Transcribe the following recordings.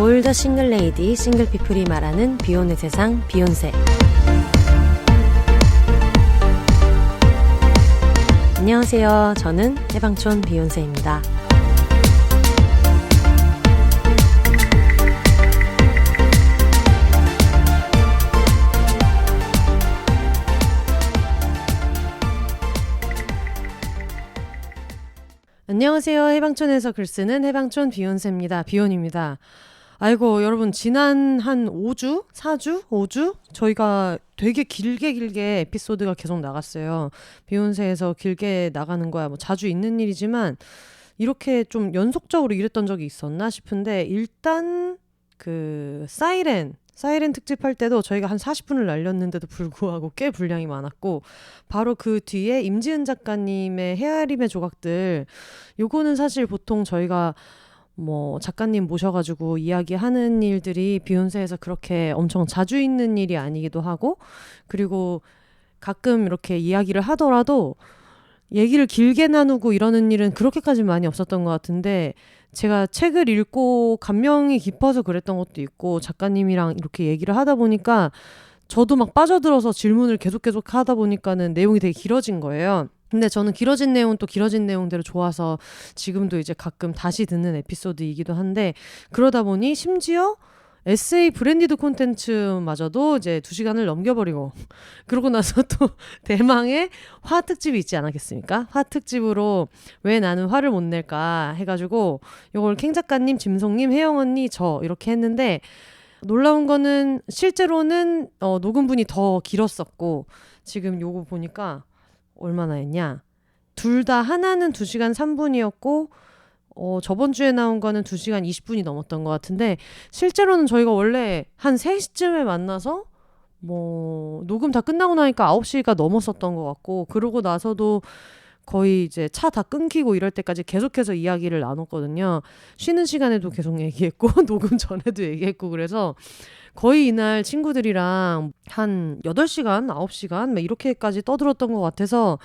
올더 싱글 레이디, 싱글 피플이 말하는 비혼의 세상, 비혼세. 안녕하세요. 저는 해방촌 비혼세입니다. 안녕하세요. 해방촌에서 글 쓰는 해방촌 비혼세입니다. 비혼입니다. 아이고, 여러분, 지난 한 5주? 4주? 5주? 저희가 되게 길게 에피소드가 계속 나갔어요. 비혼세에서 길게 나가는 거야 뭐 자주 있는 일이지만 이렇게 좀 연속적으로 이랬던 적이 있었나 싶은데, 일단 그 사이렌 특집 할 때도 저희가 한 40분을 날렸는데도 불구하고 꽤 분량이 많았고, 바로 그 뒤에 임지은 작가님의 헤아림의 조각들, 요거는 사실 보통 저희가 뭐 작가님 모셔가지고 이야기하는 일들이 비욘세에서 그렇게 엄청 자주 있는 일이 아니기도 하고, 그리고 가끔 이렇게 이야기를 하더라도 얘기를 길게 나누고 이러는 일은 그렇게까지 많이 없었던 것 같은데, 제가 책을 읽고 감명이 깊어서 그랬던 것도 있고, 작가님이랑 이렇게 얘기를 하다 보니까 저도 막 빠져들어서 질문을 계속 하다 보니까는 내용이 되게 길어진 거예요. 근데 저는 길어진 내용은 또 길어진 내용대로 좋아서 지금도 이제 가끔 다시 듣는 에피소드이기도 한데, 그러다 보니 심지어 에세이 브랜디드 콘텐츠마저도 이제 2시간을 넘겨버리고, 그러고 나서 또 대망의 화 특집이 있지 않았겠습니까? 화 특집으로 왜 나는 화를 못 낼까 해가지고 요걸 캥 작가님, 짐송님, 혜영 언니, 저 이렇게 했는데, 놀라운 거는 실제로는 녹음분이 더 길었었고, 지금 요거 보니까 얼마나 했냐, 둘 다 하나는 2시간 3분이었고 저번 주에 나온 거는 2시간 20분이 넘었던 것 같은데, 실제로는 저희가 원래 한 3시쯤에 만나서 뭐 녹음 다 끝나고 나니까 9시가 넘었었던 것 같고, 그러고 나서도 거의 이제 차 다 끊기고 이럴 때까지 계속해서 이야기를 나눴거든요. 쉬는 시간에도 계속 얘기했고 녹음 전에도 얘기했고, 그래서 거의 이날 친구들이랑 한 8시간, 9시간 막 이렇게까지 떠들었던 것 같아서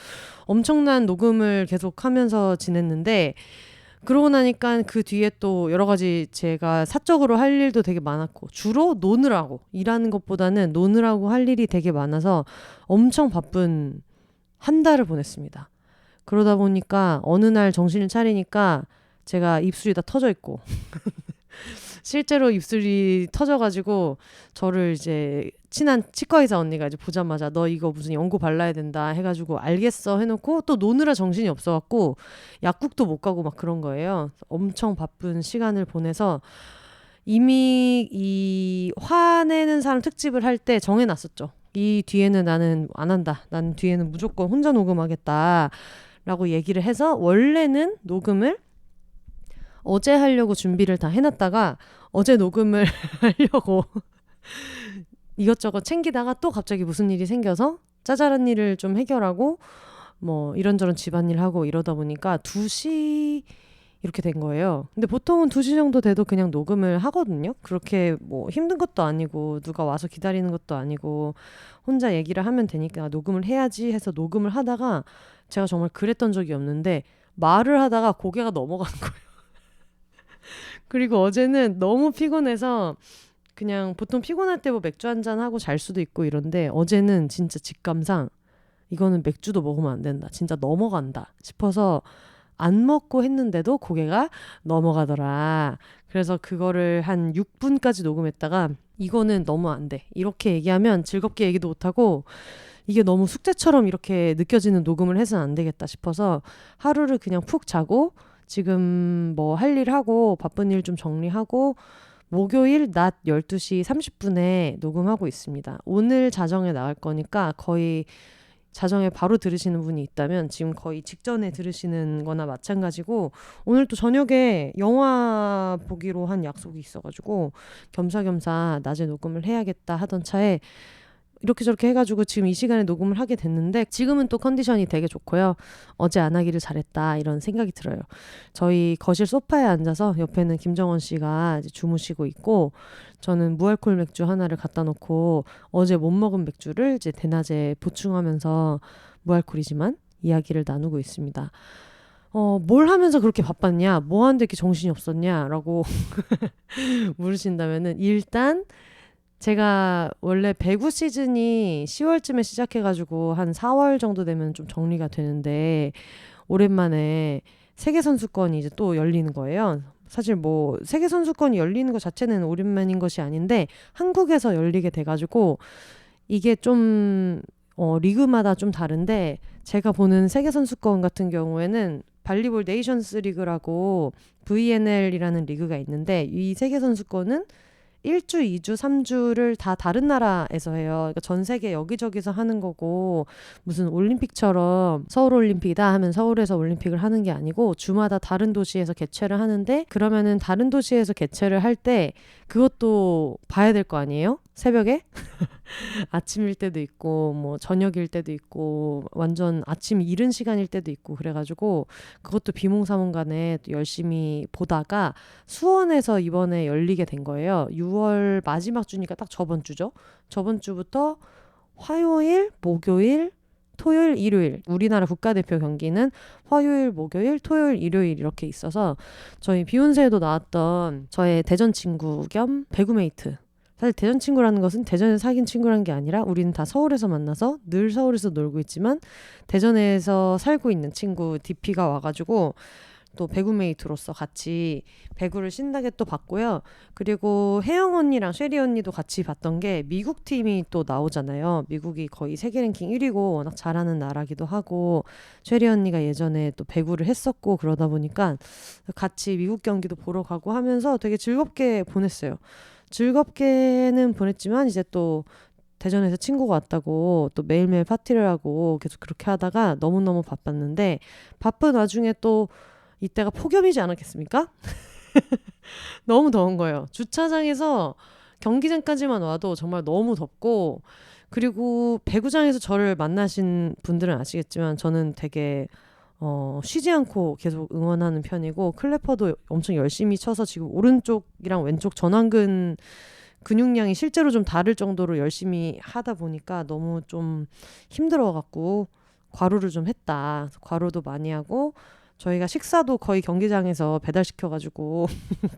엄청난 녹음을 계속 하면서 지냈는데, 그러고 나니까 그 뒤에 또 여러 가지 제가 사적으로 할 일도 되게 많았고, 주로 노느라고, 일하는 것보다는 노느라고 할 일이 되게 많아서 엄청 바쁜 한 달을 보냈습니다. 그러다 보니까 어느 날 정신을 차리니까 제가 입술이 다 터져 있고 실제로 입술이 터져가지고, 저를 이제 친한 치과의사 언니가 이제 보자마자 너 이거 무슨 연고 발라야 된다 해가지고 알겠어 해놓고, 또 노느라 정신이 없어갖고 약국도 못 가고 막 그런 거예요. 엄청 바쁜 시간을 보내서 이미 이 화내는 사람 특집을 할 때 정해놨었죠. 이 뒤에는 나는 안 한다. 나는 뒤에는 무조건 혼자 녹음하겠다 라고 얘기를 해서, 원래는 녹음을 어제 하려고 준비를 다 해놨다가 어제 녹음을 하려고 이것저것 챙기다가 또 갑자기 무슨 일이 생겨서 짜잘한 일을 좀 해결하고 뭐 이런저런 집안일 하고 이러다 보니까 2시 이렇게 된 거예요. 근데 보통은 2시 정도 돼도 그냥 녹음을 하거든요. 그렇게 뭐 힘든 것도 아니고 누가 와서 기다리는 것도 아니고 혼자 얘기를 하면 되니까 녹음을 해야지 해서 녹음을 하다가, 제가 정말 그랬던 적이 없는데 말을 하다가 고개가 넘어간 거예요. 그리고 어제는 너무 피곤해서 그냥 보통 피곤할 때 뭐 맥주 한잔 하고 잘 수도 있고 이런데, 어제는 진짜 직감상 이거는 맥주도 먹으면 안 된다, 진짜 넘어간다 싶어서 안 먹고 했는데도 고개가 넘어가더라. 그래서 그거를 한 6분까지 녹음했다가, 이거는 너무 안 돼, 이렇게 얘기하면 즐겁게 얘기도 못하고 이게 너무 숙제처럼 이렇게 느껴지는 녹음을 해서는 안 되겠다 싶어서 하루를 그냥 푹 자고, 지금 뭐 할 일 하고 바쁜 일 좀 정리하고 목요일 낮 12시 30분에 녹음하고 있습니다. 오늘 자정에 나갈 거니까 거의 자정에 바로 들으시는 분이 있다면 지금 거의 직전에 들으시는 거나 마찬가지고, 오늘 또 저녁에 영화 보기로 한 약속이 있어가지고 겸사겸사 낮에 녹음을 해야겠다 하던 차에 이렇게 저렇게 해가지고 지금 이 시간에 녹음을 하게 됐는데, 지금은 또 컨디션이 되게 좋고요. 어제 안 하기를 잘했다 이런 생각이 들어요. 저희 거실 소파에 앉아서 옆에는 김정원 씨가 이제 주무시고 있고, 저는 무알콜 맥주 하나를 갖다 놓고 어제 못 먹은 맥주를 이제 대낮에 보충하면서 무알콜이지만 이야기를 나누고 있습니다. 뭘 하면서 그렇게 바빴냐? 뭐 하는데 이렇게 정신이 없었냐? 라고 물으신다면은 일단 제가 원래 배구 시즌이 10월쯤에 시작해가지고 한 4월 정도 되면 좀 정리가 되는데 오랜만에 세계선수권이 이제 또 열리는 거예요. 사실 뭐 세계선수권이 열리는 것 자체는 오랜만인 것이 아닌데 한국에서 열리게 돼가지고 이게 좀 리그마다 좀 다른데 제가 보는 세계선수권 같은 경우에는 발리볼 네이션스 리그라고 VNL이라는 리그가 있는데 이 세계선수권은 1주, 2주, 3주를 다 다른 나라에서 해요. 그러니까 전 세계 여기저기서 하는 거고 무슨 올림픽처럼 서울 올림픽이다 하면 서울에서 올림픽을 하는 게 아니고 주마다 다른 도시에서 개최를 하는데 그러면은 다른 도시에서 개최를 할 때 그것도 봐야 될 거 아니에요? 새벽에? 아침일 때도 있고 뭐 저녁일 때도 있고 완전 아침 이른 시간일 때도 있고 그래가지고 그것도 비몽사몽간에 또 열심히 보다가 수원에서 이번에 열리게 된 거예요. 6월 마지막 주니까 딱 저번 주죠. 저번 주부터 화요일, 목요일, 토요일, 일요일 우리나라 국가대표 경기는 화요일, 목요일, 토요일, 일요일 이렇게 있어서 저희 비욘세에도 나왔던 저의 대전 친구 겸 배구메이트 사실 대전 친구라는 것은 대전에서 사귄 친구라는 게 아니라 우리는 다 서울에서 만나서 늘 서울에서 놀고 있지만 대전에서 살고 있는 친구 DP가 와가지고 또 배구메이트로서 같이 배구를 신나게 또 봤고요. 그리고 혜영 언니랑 쉐리 언니도 같이 봤던 게 미국 팀이 또 나오잖아요. 미국이 거의 세계 랭킹 1위고 워낙 잘하는 나라기도 하고 쉐리 언니가 예전에 또 배구를 했었고 그러다 보니까 같이 미국 경기도 보러 가고 하면서 되게 즐겁게 보냈어요. 즐겁게는 보냈지만 이제 또 대전에서 친구가 왔다고 또 매일매일 파티를 하고 계속 그렇게 하다가 너무너무 바빴는데 바쁜 와중에 또 이때가 폭염이지 않았겠습니까? 너무 더운 거예요. 주차장에서 경기장까지만 와도 정말 너무 덥고 그리고 배구장에서 저를 만나신 분들은 아시겠지만 저는 되게 쉬지 않고 계속 응원하는 편이고 클래퍼도 엄청 열심히 쳐서 지금 오른쪽이랑 왼쪽 전완근 근육량이 실제로 좀 다를 정도로 열심히 하다 보니까 너무 좀 힘들어갖고 과로를 좀 했다. 과로도 많이 하고 저희가 식사도 거의 경기장에서 배달시켜가지고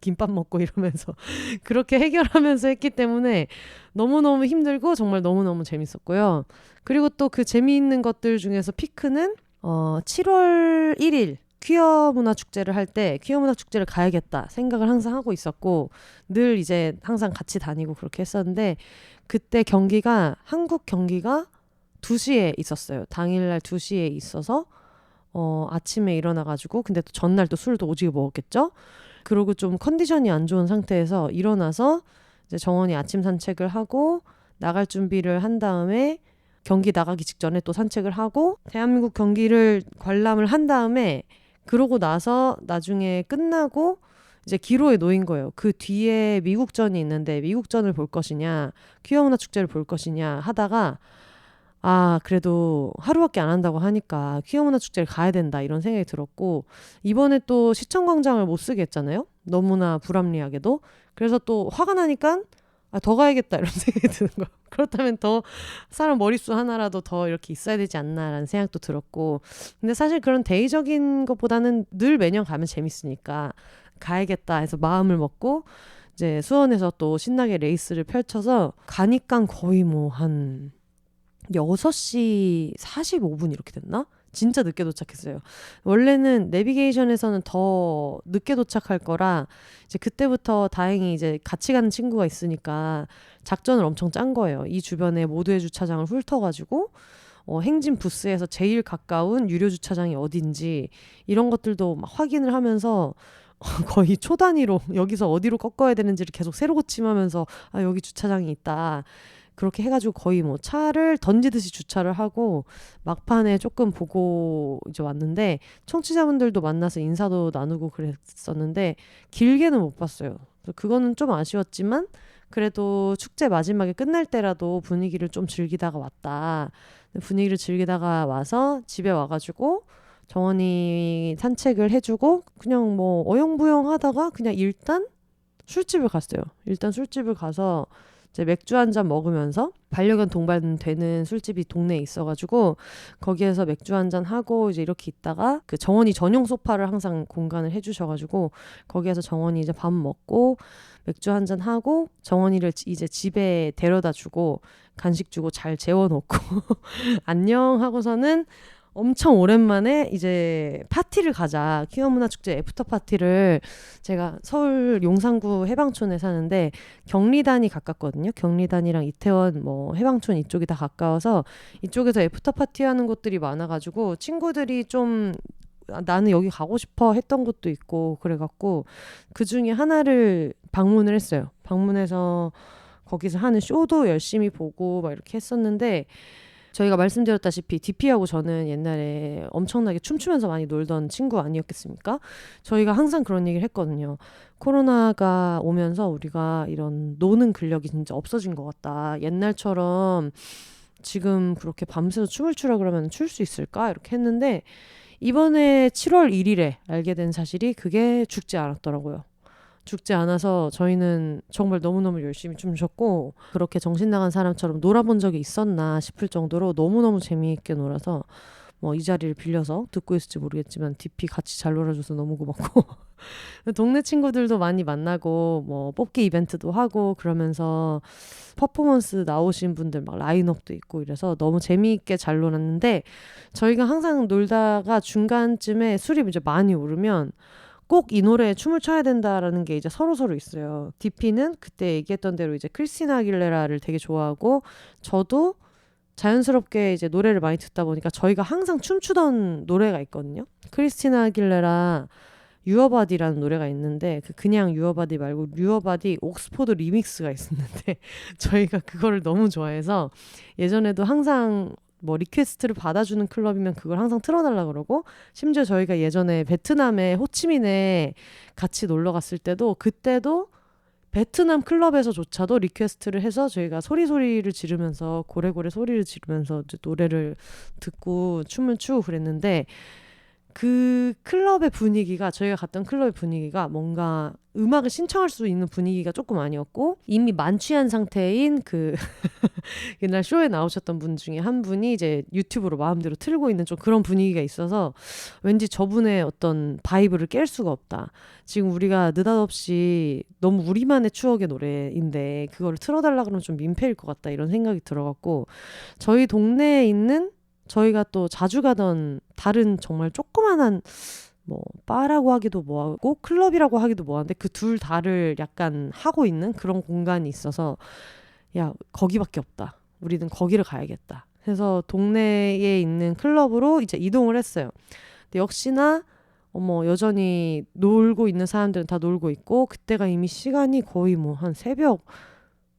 김밥 먹고 이러면서 그렇게 해결하면서 했기 때문에 너무너무 힘들고 정말 너무너무 재밌었고요. 그리고 또 그 재미있는 것들 중에서 피크는 7월 1일 퀴어 문화 축제를 할 때 퀴어 문화 축제를 가야겠다 생각을 항상 하고 있었고 늘 이제 항상 같이 다니고 그렇게 했었는데 그때 경기가 한국 경기가 2시에 있었어요. 당일날 2시에 있어서 아침에 일어나가지고 근데 또 전날 또 술도 오지게 먹었겠죠. 그리고 좀 컨디션이 안 좋은 상태에서 일어나서 이제 정원이 아침 산책을 하고 나갈 준비를 한 다음에 경기 나가기 직전에 또 산책을 하고 대한민국 경기를 관람을 한 다음에 그러고 나서 나중에 끝나고 이제 기로에 놓인 거예요. 그 뒤에 미국전이 있는데 미국전을 볼 것이냐 퀴어 문화 축제를 볼 것이냐 하다가 그래도 하루밖에 안 한다고 하니까 퀴어 문화 축제를 가야 된다 이런 생각이 들었고 이번에 또 시청광장을 못 쓰게 했잖아요. 너무나 불합리하게도. 그래서 또 화가 나니까 더 가야겠다 이런 생각이 드는 거예요. 그렇다면 더 사람 머릿수 하나라도 더 이렇게 있어야 되지 않나라는 생각도 들었고 근데 사실 그런 대의적인 것보다는 늘 매년 가면 재밌으니까 가야겠다 해서 마음을 먹고 이제 수원에서 또 신나게 레이스를 펼쳐서 가니까 거의 뭐 한 6시 45분 이렇게 됐나? 진짜 늦게 도착했어요. 원래는 내비게이션에서는 더 늦게 도착할 거라 이제 그때부터 다행히 이제 같이 가는 친구가 있으니까 작전을 엄청 짠 거예요. 이 주변에 모두의 주차장을 훑어가지고 행진 부스에서 제일 가까운 유료 주차장이 어딘지 이런 것들도 막 확인을 하면서 거의 초 단위로 여기서 어디로 꺾어야 되는지를 계속 새로 고침하면서 여기 주차장이 있다. 그렇게 해가지고 거의 뭐 차를 던지듯이 주차를 하고 막판에 조금 보고 이제 왔는데 청취자분들도 만나서 인사도 나누고 그랬었는데 길게는 못 봤어요. 그거는 좀 아쉬웠지만 그래도 축제 마지막에 끝날 때라도 분위기를 좀 즐기다가 왔다. 분위기를 즐기다가 와서 집에 와가지고 정원이 산책을 해주고 그냥 뭐 어영부영 하다가 그냥 일단 술집을 갔어요. 일단 술집을 가서 이제 맥주 한 잔 먹으면서 반려견 동반되는 술집이 동네에 있어가지고 거기에서 맥주 한 잔 하고 이제 이렇게 있다가 그 정원이 전용 소파를 항상 공간을 해주셔가지고 거기에서 정원이 이제 밥 먹고 맥주 한 잔 하고 정원이를 이제 집에 데려다 주고 간식 주고 잘 재워놓고 안녕 하고서는 엄청 오랜만에 이제 파티를 가자. 키워문화축제 애프터 파티를 제가 서울 용산구 해방촌에 사는데 경리단이 가깝거든요. 경리단이랑 이태원 뭐 해방촌 이쪽이 다 가까워서 이쪽에서 애프터 파티 하는 곳들이 많아가지고 친구들이 좀 나는 여기 가고 싶어 했던 곳도 있고 그래갖고 그 중에 하나를 방문을 했어요. 방문해서 거기서 하는 쇼도 열심히 보고 막 이렇게 했었는데 저희가 말씀드렸다시피 DP하고 저는 옛날에 엄청나게 춤추면서 많이 놀던 친구 아니었겠습니까? 저희가 항상 그런 얘기를 했거든요. 코로나가 오면서 우리가 이런 노는 근력이 진짜 없어진 것 같다. 옛날처럼 지금 그렇게 밤새서 춤을 추라 그러면 출 수 있을까? 이렇게 했는데 이번에 7월 1일에 알게 된 사실이 그게 죽지 않았더라고요. 죽지 않아서 저희는 정말 너무너무 열심히 춤췄고 그렇게 정신 나간 사람처럼 놀아본 적이 있었나 싶을 정도로 너무너무 재미있게 놀아서 뭐 이 자리를 빌려서 듣고 있을지 모르겠지만 DP 같이 잘 놀아줘서 너무 고맙고 동네 친구들도 많이 만나고 뭐 뽑기 이벤트도 하고 그러면서 퍼포먼스 나오신 분들 막 라인업도 있고 이래서 너무 재미있게 잘 놀았는데 저희가 항상 놀다가 중간쯤에 술이 이제 많이 오르면 꼭 이 노래에 춤을 춰야 된다라는 게 이제 서로서로 있어요. DP는 그때 얘기했던 대로 이제 크리스티나 아길레라를 되게 좋아하고 저도 자연스럽게 이제 노래를 많이 듣다 보니까 저희가 항상 춤추던 노래가 있거든요. 크리스티나 아길레라 유어바디라는 노래가 있는데 그냥 유어바디 말고 유어바디 옥스포드 리믹스가 있었는데 저희가 그거를 너무 좋아해서 예전에도 항상 뭐 리퀘스트를 받아주는 클럽이면 그걸 항상 틀어달라 그러고 심지어 저희가 예전에 베트남의 호치민에 같이 놀러 갔을 때도 그때도 베트남 클럽에서조차도 리퀘스트를 해서 저희가 소리를 지르면서 고래고래 소리를 지르면서 노래를 듣고 춤을 추고 그랬는데 그 클럽의 분위기가 저희가 갔던 클럽의 분위기가 뭔가 음악을 신청할 수 있는 분위기가 조금 아니었고 이미 만취한 상태인 그 옛날 쇼에 나오셨던 분 중에 한 분이 이제 유튜브로 마음대로 틀고 있는 좀 그런 분위기가 있어서 왠지 저분의 어떤 바이브를 깰 수가 없다. 지금 우리가 느닷없이 너무 우리만의 추억의 노래인데 그거를 틀어달라 그러면 좀 민폐일 것 같다 이런 생각이 들어갖고 저희 동네에 있는 저희가 또 자주 가던 다른 정말 조그만한 뭐 바라고 하기도 뭐하고 클럽이라고 하기도 뭐한데 그 둘 다를 약간 하고 있는 그런 공간이 있어서 야 거기밖에 없다. 우리는 거기를 가야겠다. 그래서 동네에 있는 클럽으로 이제 이동을 했어요. 근데 역시나 여전히 놀고 있는 사람들은 다 놀고 있고 그때가 이미 시간이 거의 뭐 한 새벽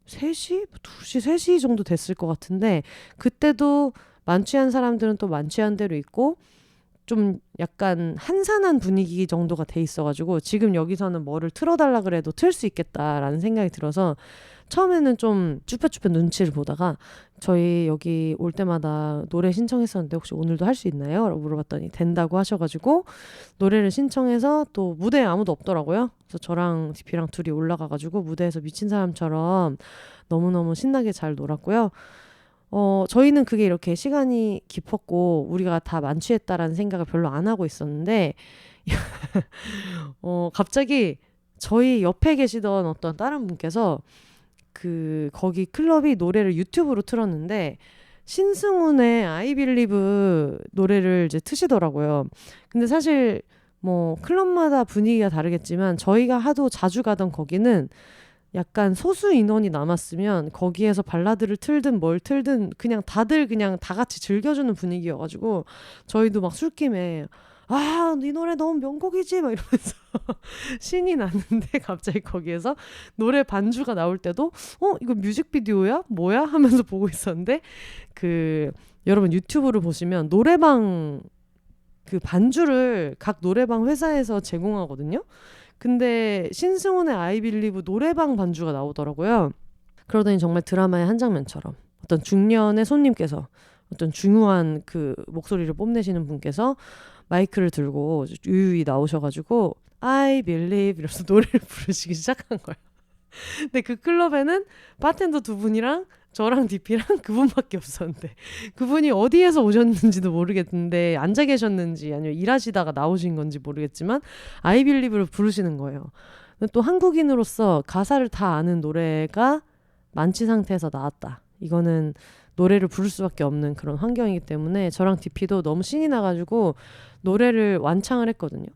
3시? 2시, 3시 정도 됐을 것 같은데 그때도 만취한 사람들은 또 만취한 대로 있고 좀 약간 한산한 분위기 정도가 돼 있어가지고 지금 여기서는 뭐를 틀어달라 그래도 틀 수 있겠다라는 생각이 들어서 처음에는 좀 쭈뼛쭈뼛 눈치를 보다가 저희 여기 올 때마다 노래 신청했었는데 혹시 오늘도 할 수 있나요? 라고 물어봤더니 된다고 하셔가지고 노래를 신청해서 또 무대에 아무도 없더라고요. 그래서 저랑 DP랑 둘이 올라가가지고 무대에서 미친 사람처럼 너무너무 신나게 잘 놀았고요. 저희는 그게 이렇게 시간이 깊었고 우리가 다 만취했다라는 생각을 별로 안 하고 있었는데 갑자기 저희 옆에 계시던 어떤 다른 분께서 거기 클럽이 노래를 유튜브로 틀었는데 신승훈의 I Believe 노래를 이제 트시더라고요. 근데 사실 뭐 클럽마다 분위기가 다르겠지만 저희가 하도 자주 가던 거기는 약간 소수 인원이 남았으면 거기에서 발라드를 틀든 뭘 틀든 그냥 다들 그냥 다 같이 즐겨주는 분위기여가지고 저희도 막 술김에 네 노래 너무 명곡이지 막 이러면서 신이 났는데 갑자기 거기에서 노래 반주가 나올 때도 이거 뮤직비디오야? 뭐야? 하면서 보고 있었는데 여러분 유튜브를 보시면 노래방 그 반주를 각 노래방 회사에서 제공하거든요. 근데 신승훈의 I Believe 노래방 반주가 나오더라고요. 그러더니 정말 드라마의 한 장면처럼 어떤 중년의 손님께서 어떤 중후한 그 목소리를 뽐내시는 분께서 마이크를 들고 유유히 나오셔가지고 I Believe 이러면서 노래를 부르시기 시작한 거예요. 근데 그 클럽에는 바텐더 두 분이랑 저랑 DP랑 그분밖에 없었는데 그분이 어디에서 오셨는지도 모르겠는데 앉아 계셨는지 아니면 일하시다가 나오신 건지 모르겠지만 I Believe를 부르시는 거예요. 근데 또 한국인으로서 가사를 다 아는 노래가 만취 상태에서 나왔다. 이거는 노래를 부를 수밖에 없는 그런 환경이기 때문에 저랑 DP도 너무 신이 나가지고 노래를 완창을 했거든요.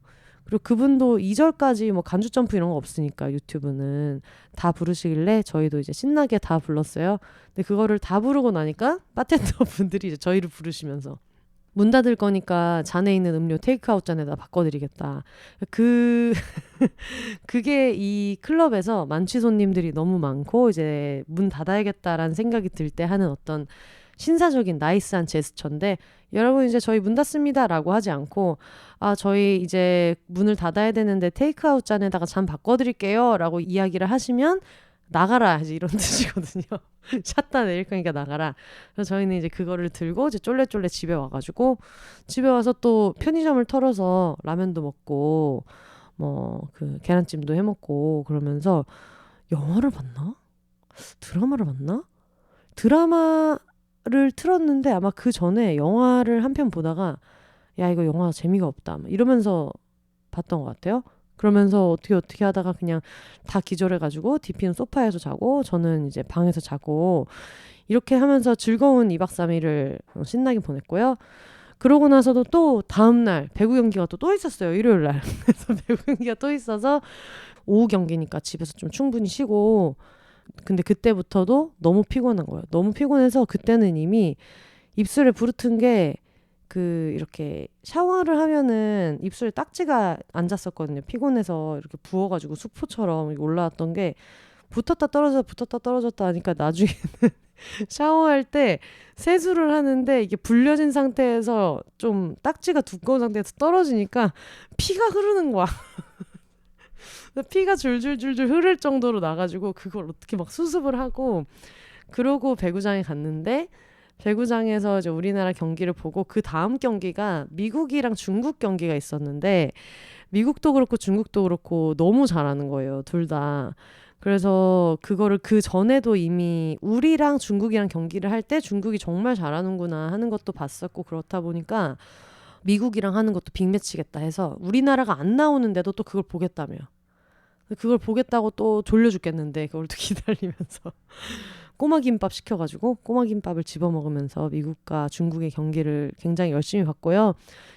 그리고 그분도 2절까지 뭐 간주 점프 이런 거 없으니까 유튜브는 다 부르시길래 저희도 이제 신나게 다 불렀어요. 근데 그거를 다 부르고 나니까 바텐더 분들이 이제 저희를 부르시면서 문 닫을 거니까 잔에 있는 음료 테이크아웃 잔에다 바꿔드리겠다. 그게 이 클럽에서 만취 손님들이 너무 많고 이제 문 닫아야겠다라는 생각이 들 때 하는 어떤 신사적인 나이스한 제스처인데 여러분 이제 저희 문 닫습니다라고 하지 않고 저희 이제 문을 닫아야 되는데 테이크아웃 잔에다가 잔 바꿔드릴게요 라고 이야기를 하시면 나가라 이제 이런 뜻이거든요. 샷다 내릴 거니까 나가라. 그래서 저희는 이제 그거를 들고 이제 쫄래쫄래 집에 와가지고 집에 와서 또 편의점을 털어서 라면도 먹고 뭐 그 계란찜도 해 먹고 그러면서 영화를 봤나? 드라마를 봤나? 드라마를 틀었는데 아마 그 전에 영화를 한 편 보다가 야 이거 영화 재미가 없다 이러면서 봤던 것 같아요. 그러면서 어떻게 하다가 그냥 다 기절해가지고 DP는 소파에서 자고 저는 이제 방에서 자고 이렇게 하면서 즐거운 2박 3일을 신나게 보냈고요. 그러고 나서도 또 다음날 배구 경기가 또 있었어요. 일요일 날. 그래서 배구 경기가 또 있어서 오후 경기니까 집에서 좀 충분히 쉬고 근데 그때부터도 너무 피곤한 거예요. 너무 피곤해서 그때는 이미 입술에 부르튼 게 이렇게 샤워를 하면은 입술에 딱지가 앉았었거든요. 피곤해서 이렇게 부어가지고 수포처럼 올라왔던 게 붙었다 떨어졌다 하니까 나중에는 샤워할 때 세수를 하는데 이게 불려진 상태에서 좀 딱지가 두꺼운 상태에서 떨어지니까 피가 흐르는 거야. 피가 줄줄줄줄 흐를 정도로 나가지고 그걸 어떻게 막 수습을 하고 그러고 배구장에 갔는데 배구장에서 이제 우리나라 경기를 보고 그 다음 경기가 미국이랑 중국 경기가 있었는데 미국도 그렇고 중국도 그렇고 너무 잘하는 거예요. 둘 다. 그래서 그거를 그 전에도 이미 우리랑 중국이랑 경기를 할 때 중국이 정말 잘하는구나 하는 것도 봤었고 그렇다 보니까 미국이랑 하는 것도 빅매치겠다 해서 우리나라가 안 나오는데도 또 그걸 보겠다며. 그걸 보겠다고 또 졸려 죽겠는데 그걸 또 기다리면서 꼬마 김밥 시켜가지고 꼬마 김밥을 집어 먹으면서 미국과 중국의 경기를 굉장히 열심히 봤고요.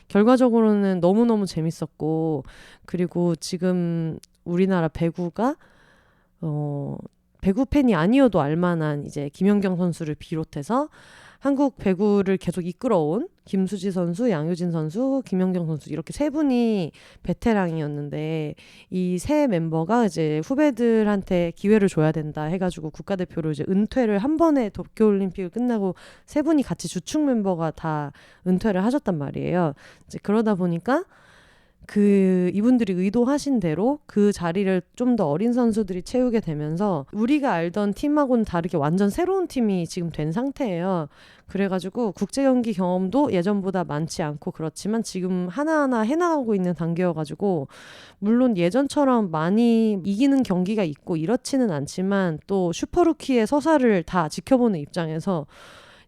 결과적으로는 너무너무 재밌었고 그리고 지금 우리나라 배구가 배구 팬이 아니어도 알만한 이제 김연경 선수를 비롯해서 한국 배구를 계속 이끌어온 김수지 선수, 양효진 선수, 김연경 선수 이렇게 세 분이 베테랑이었는데 이 세 멤버가 이제 후배들한테 기회를 줘야 된다 해가지고 국가대표로 이제 은퇴를 한 번에 도쿄올림픽을 끝나고 세 분이 같이 주축 멤버가 다 은퇴를 하셨단 말이에요. 이제 그러다 보니까 이분들이 의도하신 대로 그 자리를 좀 더 어린 선수들이 채우게 되면서 우리가 알던 팀하고는 다르게 완전 새로운 팀이 지금 된 상태예요. 그래가지고 국제 경기 경험도 예전보다 많지 않고 그렇지만 지금 하나하나 해나가고 있는 단계여가지고 물론 예전처럼 많이 이기는 경기가 있고 이렇지는 않지만 또 슈퍼루키의 서사를 다 지켜보는 입장에서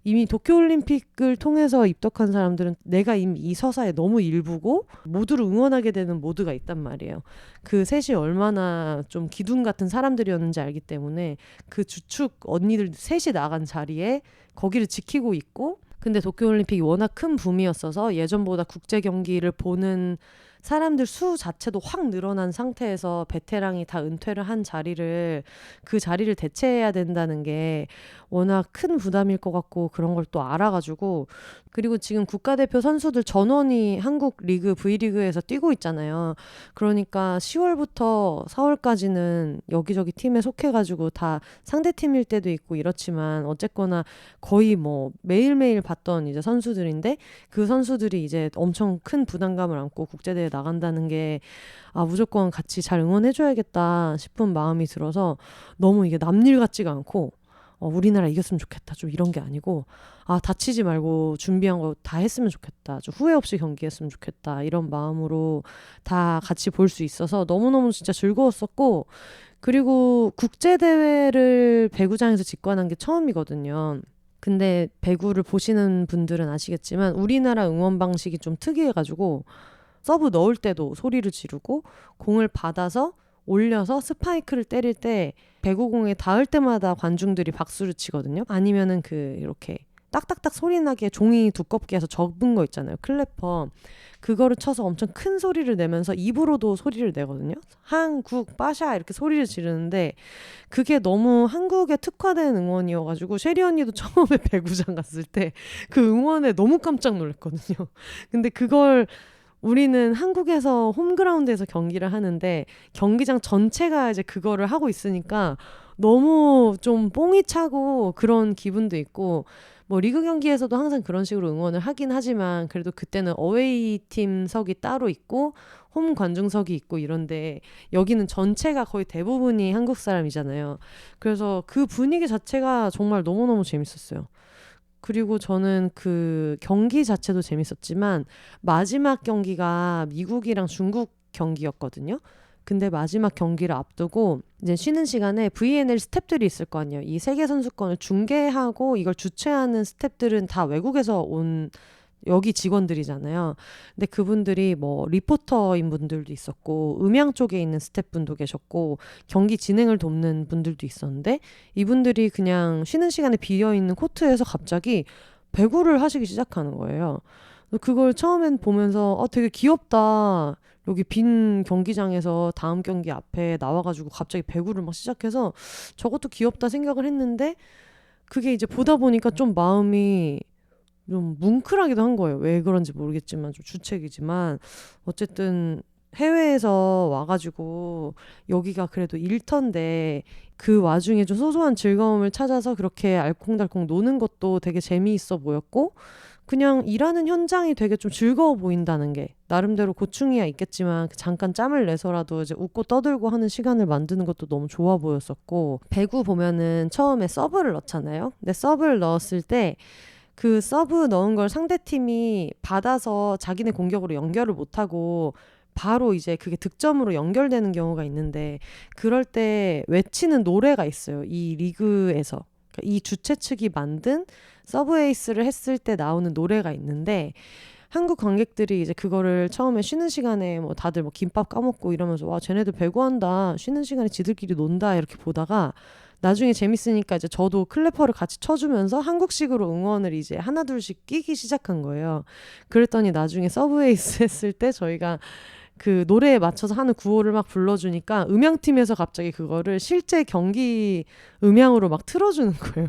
이미 도쿄올림픽을 통해서 입덕한 사람들은 내가 이미 이 서사에 너무 일부고 모두를 응원하게 되는 모드가 있단 말이에요. 그 셋이 얼마나 좀 기둥 같은 사람들이었는지 알기 때문에 그 주축 언니들 셋이 나간 자리에 거기를 지키고 있고 근데 도쿄올림픽이 워낙 큰 붐이었어서 예전보다 국제 경기를 보는 사람들 수 자체도 확 늘어난 상태에서 베테랑이 다 은퇴를 한 그 자리를 대체해야 된다는 게 워낙 큰 부담일 것 같고 그런 걸 또 알아가지고 그리고 지금 국가대표 선수들 전원이 한국 리그 V리그에서 뛰고 있잖아요. 그러니까 10월부터 4월까지는 여기저기 팀에 속해가지고 다 상대팀일 때도 있고 이렇지만 어쨌거나 거의 뭐 매일매일 봤던 이제 선수들인데 그 선수들이 이제 엄청 큰 부담감을 안고 국제대회 나간다는 게 무조건 같이 잘 응원해줘야겠다 싶은 마음이 들어서 너무 이게 남일 같지가 않고 우리나라 이겼으면 좋겠다 좀 이런 게 아니고 다치지 말고 준비한 거 다 했으면 좋겠다 좀 후회 없이 경기했으면 좋겠다 이런 마음으로 다 같이 볼 수 있어서 너무너무 진짜 즐거웠었고 그리고 국제대회를 배구장에서 직관한 게 처음이거든요. 근데 배구를 보시는 분들은 아시겠지만 우리나라 응원 방식이 좀 특이해가지고 서브 넣을 때도 소리를 지르고 공을 받아서 올려서 스파이크를 때릴 때 배구공에 닿을 때마다 관중들이 박수를 치거든요. 아니면은 이렇게 딱딱딱 소리 나게 종이 두껍게 해서 접은 거 있잖아요. 클래퍼. 그거를 쳐서 엄청 큰 소리를 내면서 입으로도 소리를 내거든요. 한국, 빠샤 이렇게 소리를 지르는데 그게 너무 한국에 특화된 응원이어가지고 셰리 언니도 처음에 배구장 갔을 때 그 응원에 너무 깜짝 놀랐거든요. 근데 그걸 우리는 한국에서 홈그라운드에서 경기를 하는데 경기장 전체가 이제 그거를 하고 있으니까 너무 좀 뽕이 차고 그런 기분도 있고 뭐 리그 경기에서도 항상 그런 식으로 응원을 하긴 하지만 그래도 그때는 어웨이 팀석이 따로 있고 홈 관중석이 있고 이런데 여기는 전체가 거의 대부분이 한국 사람이잖아요. 그래서 그 분위기 자체가 정말 너무너무 재밌었어요. 그리고 저는 그 경기 자체도 재밌었지만 마지막 경기가 미국이랑 중국 경기였거든요. 근데 마지막 경기를 앞두고 이제 쉬는 시간에 VNL 스태프들이 있을 거 아니에요. 이 세계 선수권을 중계하고 이걸 주최하는 스태프들은 다 외국에서 온 여기 직원들이잖아요. 근데 그분들이 뭐 리포터인 분들도 있었고 음향 쪽에 있는 스태프분도 계셨고 경기 진행을 돕는 분들도 있었는데 이분들이 그냥 쉬는 시간에 비어있는 코트에서 갑자기 배구를 하시기 시작하는 거예요. 그걸 처음엔 보면서 되게 귀엽다. 여기 빈 경기장에서 다음 경기 앞에 나와가지고 갑자기 배구를 막 시작해서 저것도 귀엽다 생각을 했는데 그게 이제 보다 보니까 좀 마음이 좀 뭉클하기도 한 거예요. 왜 그런지 모르겠지만 좀 주책이지만 어쨌든 해외에서 와가지고 여기가 그래도 일터인데 그 와중에 좀 소소한 즐거움을 찾아서 그렇게 알콩달콩 노는 것도 되게 재미있어 보였고 그냥 일하는 현장이 되게 좀 즐거워 보인다는 게 나름대로 고충이야 있겠지만 잠깐 짬을 내서라도 이제 웃고 떠들고 하는 시간을 만드는 것도 너무 좋아 보였었고 배구 보면은 처음에 서브를 넣잖아요. 근데 서브를 넣었을 때 그 서브 넣은 걸 상대팀이 받아서 자기네 공격으로 연결을 못하고 바로 이제 그게 득점으로 연결되는 경우가 있는데 그럴 때 외치는 노래가 있어요. 이 리그에서. 그러니까 이 주최 측이 만든 서브 에이스를 했을 때 나오는 노래가 있는데 한국 관객들이 이제 그거를 처음에 쉬는 시간에 뭐 다들 뭐 김밥 까먹고 이러면서 와 쟤네들 배구한다. 쉬는 시간에 지들끼리 논다. 이렇게 보다가 나중에 재밌으니까 이제 저도 클래퍼를 같이 쳐주면서 한국식으로 응원을 이제 하나둘씩 끼기 시작한 거예요. 그랬더니 나중에 서브웨이스 했을 때 저희가 그 노래에 맞춰서 하는 구호를 막 불러주니까 음향팀에서 갑자기 그거를 실제 경기 음향으로 막 틀어주는 거예요.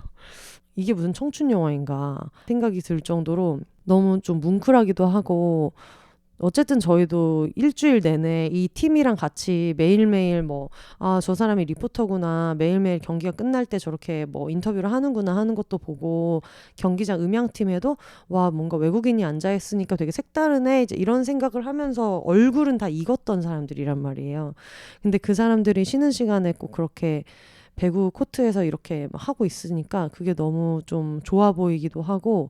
이게 무슨 청춘 영화인가 생각이 들 정도로 너무 좀 뭉클하기도 하고 어쨌든 저희도 일주일 내내 이 팀이랑 같이 매일매일 저 사람이 리포터구나. 매일매일 경기가 끝날 때 저렇게 뭐 인터뷰를 하는구나 하는 것도 보고 경기장 음향팀에도 와, 뭔가 외국인이 앉아있으니까 되게 색다르네. 이제 이런 생각을 하면서 얼굴은 다 익었던 사람들이란 말이에요. 근데 그 사람들이 쉬는 시간에 꼭 그렇게 배구 코트에서 이렇게 하고 있으니까 그게 너무 좀 좋아 보이기도 하고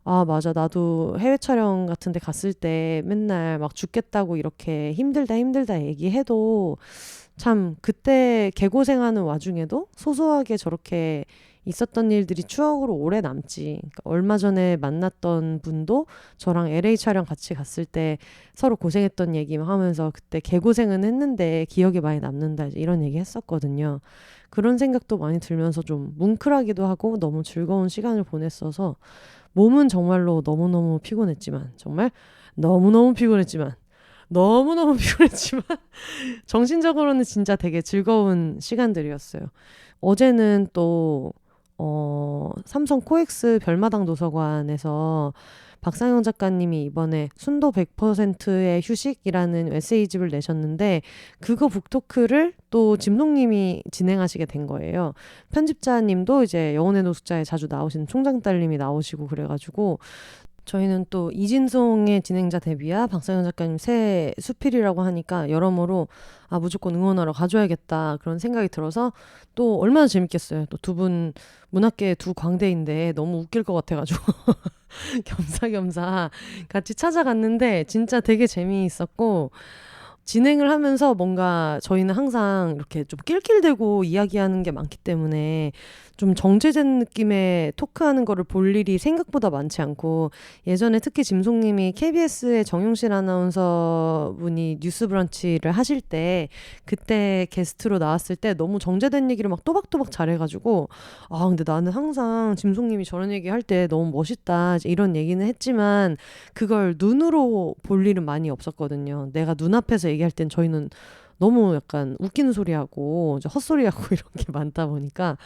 아, 맞아. 나도 해외 촬영 같은 데 갔을 때 맨날 막 죽겠다고 이렇게 힘들다 힘들다 얘기해도 참 그때 개고생하는 와중에도 소소하게 저렇게 있었던 일들이 추억으로 오래 남지. 그러니까 얼마 전에 만났던 분도 저랑 LA 촬영 같이 갔을 때 서로 고생했던 얘기 하면서 그때 개고생은 했는데 기억에 많이 남는다. 이런 얘기 했었거든요. 그런 생각도 많이 들면서 좀 뭉클하기도 하고 너무 즐거운 시간을 보냈어서 몸은 정말로 너무너무 피곤했지만 정말 너무너무 피곤했지만 너무너무 피곤했지만 정신적으로는 진짜 되게 즐거운 시간들이었어요. 어제는 또 삼성 코엑스 별마당 도서관에서 박상영 작가님이 이번에 순도 100%의 휴식이라는 에세이집을 내셨는데 그거 북토크를 또 짐송님이 진행하시게 된 거예요. 편집자님도 이제 영혼의 노숙자에 자주 나오시는 총장딸님이 나오시고 그래가지고 저희는 또 이진송의 진행자 데뷔와 박상현 작가님 새 수필이라고 하니까 여러모로 무조건 응원하러 가줘야겠다 그런 생각이 들어서 또 얼마나 재밌겠어요. 또 두 분 문학계 두 광대인데 너무 웃길 것 같아가지고 겸사겸사 같이 찾아갔는데 진짜 되게 재미있었고 진행을 하면서 뭔가 저희는 항상 이렇게 좀 낄낄대고 이야기하는 게 많기 때문에 좀 정제된 느낌의 토크하는 거를 볼 일이 생각보다 많지 않고, 예전에 특히 짐송님이 KBS의 정용실 아나운서 분이 뉴스 브런치를 하실 때 그때 게스트로 나왔을 때 너무 정제된 얘기를 막 또박또박 잘해가지고, 아 근데 나는 항상 짐송님이 저런 얘기 할 때 너무 멋있다 이런 얘기는 했지만 그걸 눈으로 볼 일은 많이 없었거든요. 내가 눈앞에서 얘기할 땐 저희는 너무 약간 웃기는 소리하고 이제 헛소리하고 이런 게 많다 보니까,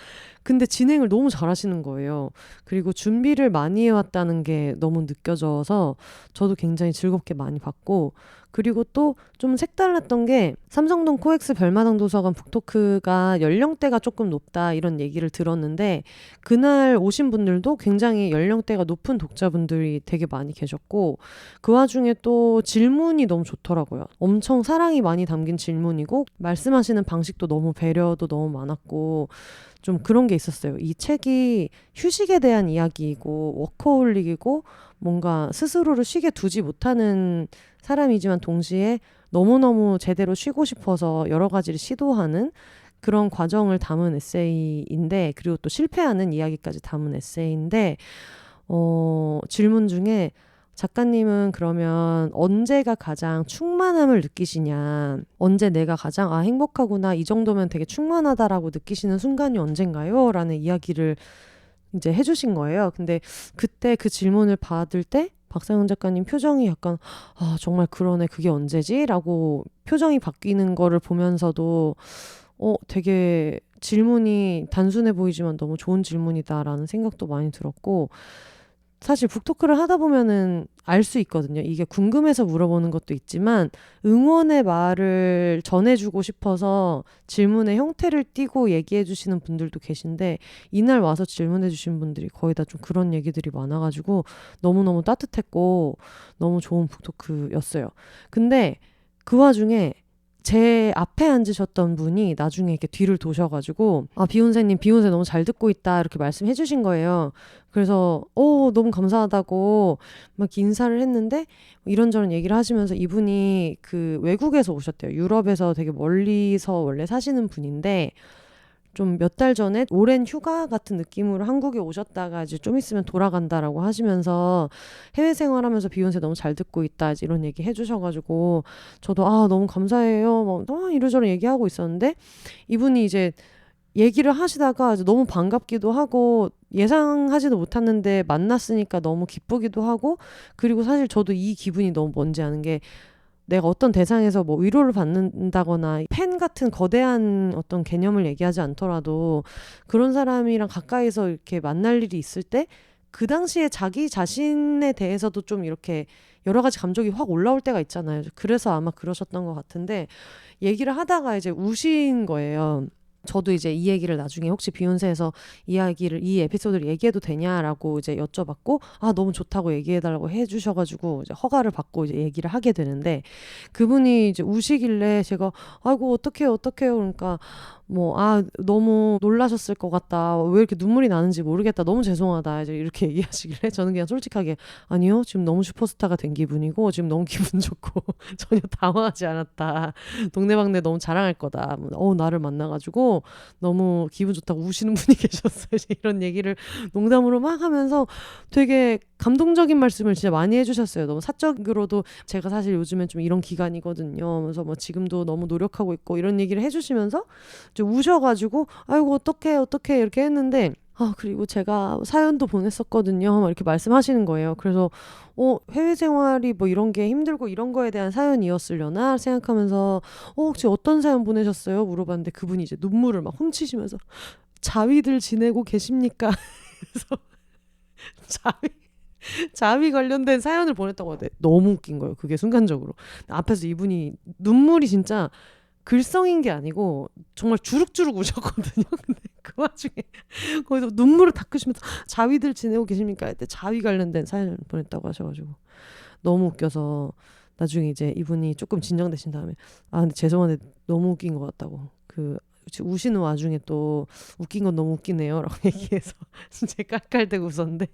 근데 진행을 너무 잘하시는 거예요. 그리고 준비를 많이 해왔다는 게 너무 느껴져서 저도 굉장히 즐겁게 많이 봤고, 그리고 또 좀 색달랐던 게 삼성동 코엑스 별마당 도서관 북토크가 연령대가 조금 높다 이런 얘기를 들었는데, 그날 오신 분들도 굉장히 연령대가 높은 독자분들이 되게 많이 계셨고, 그 와중에 또 질문이 너무 좋더라고요. 엄청 사랑이 많이 담긴 질문이고 말씀하시는 방식도 너무 배려도 너무 많았고, 좀 그런 게 있었어요. 이 책이 휴식에 대한 이야기이고 워커홀릭이고 뭔가 스스로를 쉬게 두지 못하는 사람이지만 동시에 너무너무 제대로 쉬고 싶어서 여러 가지를 시도하는 그런 과정을 담은 에세이인데, 그리고 또 실패하는 이야기까지 담은 에세이인데, 질문 중에 작가님은 그러면 언제가 가장 충만함을 느끼시냐, 언제 내가 가장 행복하구나, 이 정도면 되게 충만하다라고 느끼시는 순간이 언젠가요? 라는 이야기를 이제 해주신 거예요. 근데 그때 그 질문을 받을 때 박상현 작가님 표정이 약간 정말 그러네, 그게 언제지? 라고 표정이 바뀌는 거를 보면서도 되게 질문이 단순해 보이지만 너무 좋은 질문이다라는 생각도 많이 들었고, 사실 북토크를 하다 보면은 알 수 있거든요. 이게 궁금해서 물어보는 것도 있지만 응원의 말을 전해주고 싶어서 질문의 형태를 띠고 얘기해 주시는 분들도 계신데, 이날 와서 질문해 주신 분들이 거의 다 좀 그런 얘기들이 많아가지고 너무너무 따뜻했고 너무 좋은 북토크였어요. 근데 그 와중에 제 앞에 앉으셨던 분이 나중에 이렇게 뒤를 도셔가지고 비욘세님 비욘세 너무 잘 듣고 있다 이렇게 말씀해 주신 거예요. 그래서 너무 감사하다고 막 인사를 했는데, 이런저런 얘기를 하시면서 이분이 그 외국에서 오셨대요. 유럽에서 되게 멀리서 원래 사시는 분인데 좀 몇 달 전에 오랜 휴가 같은 느낌으로 한국에 오셨다가 이제 좀 있으면 돌아간다라고 하시면서 해외 생활하면서 비욘세 너무 잘 듣고 있다 이제 이런 얘기 해주셔가지고 저도 너무 감사해요 뭐 이러저러 얘기하고 있었는데, 이분이 이제 얘기를 하시다가 이제 너무 반갑기도 하고 예상하지도 못했는데 만났으니까 너무 기쁘기도 하고, 그리고 사실 저도 이 기분이 너무 뭔지 아는 게, 내가 어떤 대상에서 뭐 위로를 받는다거나 팬 같은 거대한 어떤 개념을 얘기하지 않더라도 그런 사람이랑 가까이서 이렇게 만날 일이 있을 때 그 당시에 자기 자신에 대해서도 좀 이렇게 여러 가지 감정이 확 올라올 때가 있잖아요. 그래서 아마 그러셨던 것 같은데, 얘기를 하다가 이제 우신 거예요. 저도 이제 이 얘기를 나중에 혹시 비욘세에서 이 에피소드를 얘기해도 되냐라고 이제 여쭤봤고, 너무 좋다고 얘기해달라고 해주셔가지고 이제 허가를 받고 이제 얘기를 하게 되는데, 그분이 이제 우시길래 제가 아이고 어떡해요 그러니까 너무 놀라셨을 것 같다, 왜 이렇게 눈물이 나는지 모르겠다, 너무 죄송하다 이제 이렇게 얘기하시길래 저는 그냥 솔직하게 아니요, 지금 너무 슈퍼스타가 된 기분이고 지금 너무 기분 좋고 전혀 당황하지 않았다, 동네방네 너무 자랑할 거다, 나를 만나가지고 너무 기분 좋다고 우시는 분이 계셨어요. 이런 얘기를 농담으로 막 하면서 되게 감동적인 말씀을 진짜 많이 해주셨어요. 너무 사적으로도 제가 사실 요즘엔 좀 이런 기간이거든요. 그래서 뭐 지금도 너무 노력하고 있고 이런 얘기를 해주시면서 좀 우셔가지고 아이고 어떡해 이렇게 했는데, 그리고 제가 사연도 보냈었거든요 막 이렇게 말씀하시는 거예요. 그래서 해외 생활이 뭐 이런 게 힘들고 이런 거에 대한 사연이었으려나 생각하면서 혹시 어떤 사연 보내셨어요? 물어봤는데 그분이 이제 눈물을 막 훔치시면서 자위들 지내고 계십니까? 그래서 자위 관련된 사연을 보냈다고 하는데 너무 웃긴 거예요. 그게 순간적으로 앞에서 이분이 눈물이 진짜 글썽인 게 아니고 정말 주룩주룩 우셨거든요. 근데 그 와중에 거기서 눈물을 닦으시면서 자위들 지내고 계십니까? 그때 자위 관련된 사연을 보냈다고 하셔가지고 너무 웃겨서 나중에 이제 이분이 조금 진정되신 다음에 근데 죄송한데 너무 웃긴 것 같다고, 우시는 와중에 또 웃긴 건 너무 웃기네요 라고 얘기해서 진짜 깔깔대고 웃었는데,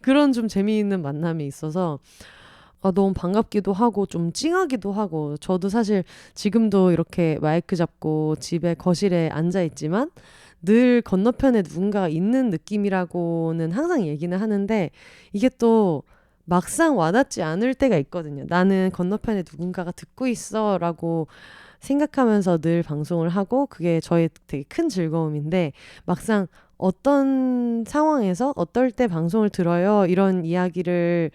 그런 좀 재미있는 만남이 있어서 너무 반갑기도 하고 좀 찡하기도 하고 저도 사실 지금도 이렇게 마이크 잡고 집에 거실에 앉아 있지만 늘 건너편에 누군가가 있는 느낌이라고는 항상 얘기는 하는데 이게 또 막상 와닿지 않을 때가 있거든요. 나는 건너편에 누군가가 듣고 있어 라고 생각하면서 늘 방송을 하고 그게 저의 되게 큰 즐거움인데 막상 어떤 상황에서 어떨 때 방송을 들어요 이런 이야기를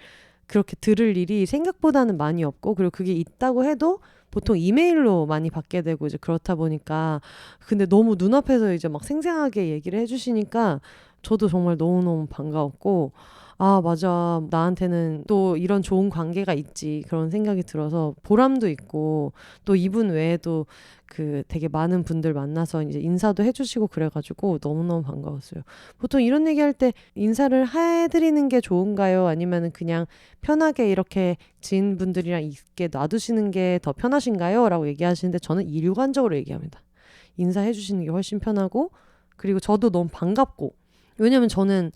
그렇게 들을 일이 생각보다는 많이 없고 그리고 그게 있다고 해도 보통 이메일로 많이 받게 되고 이제 그렇다 보니까 근데 너무 눈앞에서 이제 막 생생하게 얘기를 해주시니까 저도 정말 너무너무 반가웠고 아, 맞아. 나한테는 또 이런 좋은 관계가 있지. 그런 생각이 들어서 보람도 있고 또 이분 외에도 그 되게 많은 분들 만나서 이제 인사도 해주시고 그래가지고 너무너무 반가웠어요. 보통 이런 얘기할 때 인사를 해드리는 게 좋은가요? 아니면은 그냥 편하게 이렇게 지인분들이랑 있게 놔두시는 게 더 편하신가요? 라고 얘기하시는데 저는 일관적으로 얘기합니다. 인사해주시는 게 훨씬 편하고 그리고 저도 너무 반갑고 왜냐면 저는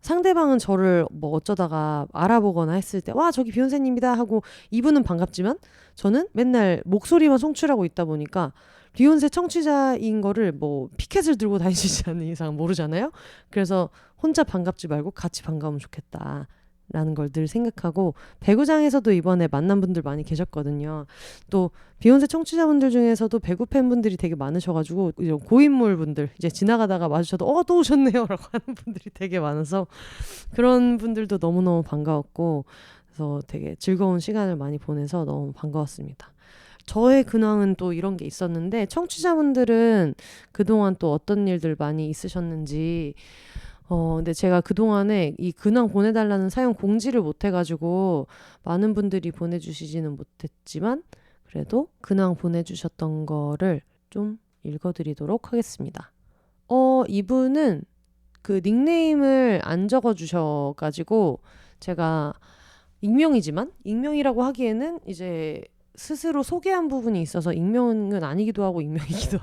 상대방은 저를 뭐 어쩌다가 알아보거나 했을 때 와 저기 비욘세님이다 하고 이분은 반갑지만 저는 맨날 목소리만 송출하고 있다 보니까 비욘세 청취자인 거를 뭐 피켓을 들고 다니시지 않는 이상 모르잖아요. 그래서 혼자 반갑지 말고 같이 반가우면 좋겠다. 라는 걸 늘 생각하고 배구장에서도 이번에 만난 분들 많이 계셨거든요. 또 비욘세 청취자분들 중에서도 배구 팬분들이 되게 많으셔가지고 이런 고인물 분들 이제 지나가다가 마주쳐도 또 오셨네요 라고 하는 분들이 되게 많아서 그런 분들도 너무너무 반가웠고 그래서 되게 즐거운 시간을 많이 보내서 너무 반가웠습니다. 저의 근황은 또 이런 게 있었는데 청취자분들은 그동안 또 어떤 일들 많이 있으셨는지 근데 제가 그동안에 이 근황 보내달라는 사연 공지를 못해가지고 많은 분들이 보내주시지는 못했지만 그래도 근황 보내주셨던 거를 좀 읽어드리도록 하겠습니다. 이분은 그 닉네임을 안 적어주셔가지고 제가 익명이라고 하기에는 이제 스스로 소개한 부분이 있어서 익명은 아니기도 하고 익명이기도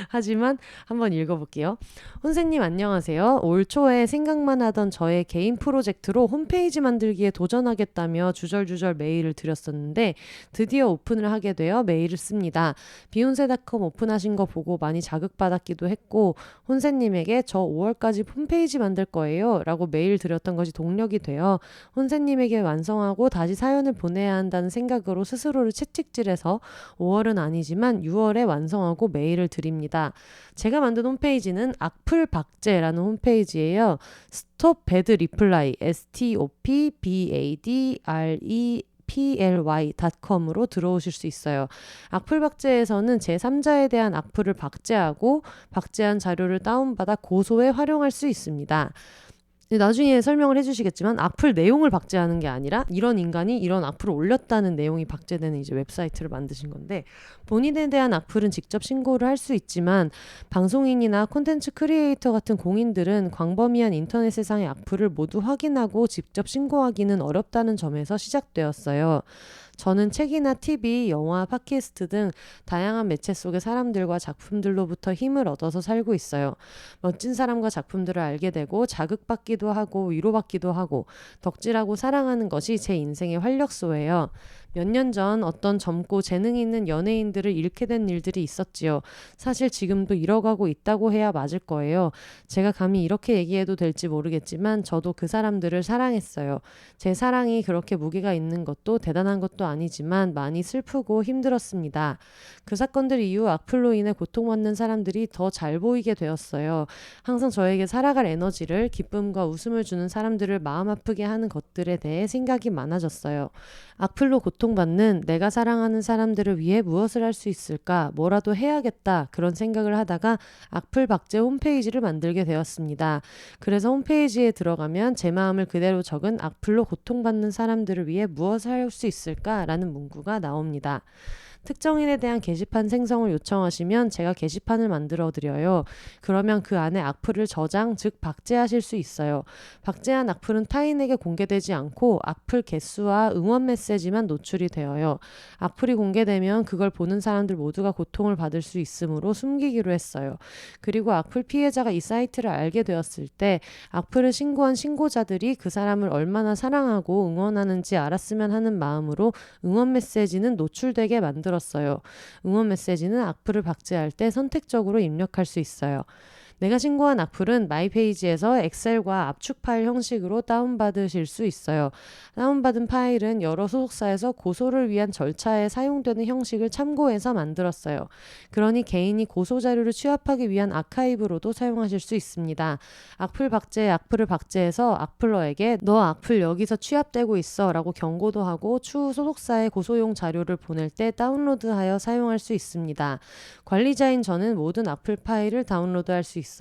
하지만 한번 읽어볼게요. 혼세님 안녕하세요. 올 초에 생각만 하던 저의 개인 프로젝트로 홈페이지 만들기에 도전하겠다며 주절주절 메일을 드렸었는데 드디어 오픈을 하게 되어 메일을 씁니다. 비욘세닷컴 오픈하신 거 보고 많이 자극받았기도 했고 혼세님에게 저 5월까지 홈페이지 만들 거예요 라고 메일 드렸던 것이 동력이 되어 혼세님에게 완성하고 다시 사연을 보내야 한다는 생각으로 스스로를 채찍질해서 5월은 아니지만 6월에 완성하고 메일을 드립니다. 제가 만든 홈페이지는 악플박제라는 홈페이지예요. Stop Bad Reply stopbadreply.com으로 들어오실 수 있어요. 악플박제에서는 제3자에 대한 악플을 박제하고 박제한 자료를 다운받아 고소에 활용할 수 있습니다. 나중에 설명을 해주시겠지만 악플 내용을 박제하는 게 아니라 이런 인간이 이런 악플을 올렸다는 내용이 박제되는 이제 웹사이트를 만드신 건데 본인에 대한 악플은 직접 신고를 할 수 있지만 방송인이나 콘텐츠 크리에이터 같은 공인들은 광범위한 인터넷 세상의 악플을 모두 확인하고 직접 신고하기는 어렵다는 점에서 시작되었어요. 저는 책이나 TV, 영화, 팟캐스트 등 다양한 매체 속의 사람들과 작품들로부터 힘을 얻어서 살고 있어요. 멋진 사람과 작품들을 알게 되고 자극받기도 하고 위로받기도 하고 덕질하고 사랑하는 것이 제 인생의 활력소예요. 몇 년 전 어떤 젊고 재능이 있는 연예인들을 잃게 된 일들이 있었지요. 사실 지금도 잃어가고 있다고 해야 맞을 거예요. 제가 감히 이렇게 얘기해도 될지 모르겠지만 저도 그 사람들을 사랑했어요. 제 사랑이 그렇게 무게가 있는 것도 대단한 것도 아니지만 많이 슬프고 힘들었습니다. 그 사건들 이후 악플로 인해 고통받는 사람들이 더 잘 보이게 되었어요. 항상 저에게 살아갈 에너지를 기쁨과 웃음을 주는 사람들을 마음 아프게 하는 것들에 대해 생각이 많아졌어요. 악플로 고통받는 내가 사랑하는 사람들을 위해 무엇을 할 수 있을까? 뭐라도 해야겠다. 그런 생각을 하다가 악플 박제 홈페이지를 만들게 되었습니다. 그래서 홈페이지에 들어가면 제 마음을 그대로 적은 악플로 고통받는 사람들을 위해 무엇을 할 수 있을까? 라는 문구가 나옵니다. 특정인에 대한 게시판 생성을 요청하시면 제가 게시판을 만들어 드려요. 그러면 그 안에 악플을 저장, 즉 박제하실 수 있어요. 박제한 악플은 타인에게 공개되지 않고 악플 개수와 응원 메시지만 노출이 되어요. 악플이 공개되면 그걸 보는 사람들 모두가 고통을 받을 수 있으므로 숨기기로 했어요. 그리고 악플 피해자가 이 사이트를 알게 되었을 때 악플을 신고한 신고자들이 그 사람을 얼마나 사랑하고 응원하는지 알았으면 하는 마음으로 응원 메시지는 노출되게 만들었어요. 응원 메시지는 악플을 박제할 때 선택적으로 입력할 수 있어요. 내가 신고한 악플은 마이페이지에서 엑셀과 압축 파일 형식으로 다운받으실 수 있어요. 다운받은 파일은 여러 소속사에서 고소를 위한 절차에 사용되는 형식을 참고해서 만들었어요. 그러니 개인이 고소 자료를 취합하기 위한 아카이브로도 사용하실 수 있습니다. 악플 박제에 악플을 박제해서 악플러에게 너 악플 여기서 취합되고 있어 라고 경고도 하고 추후 소속사에 고소용 자료를 보낼 때 다운로드하여 사용할 수 있습니다. 관리자인 저는 모든 악플 파일을 다운로드할 수 있어요.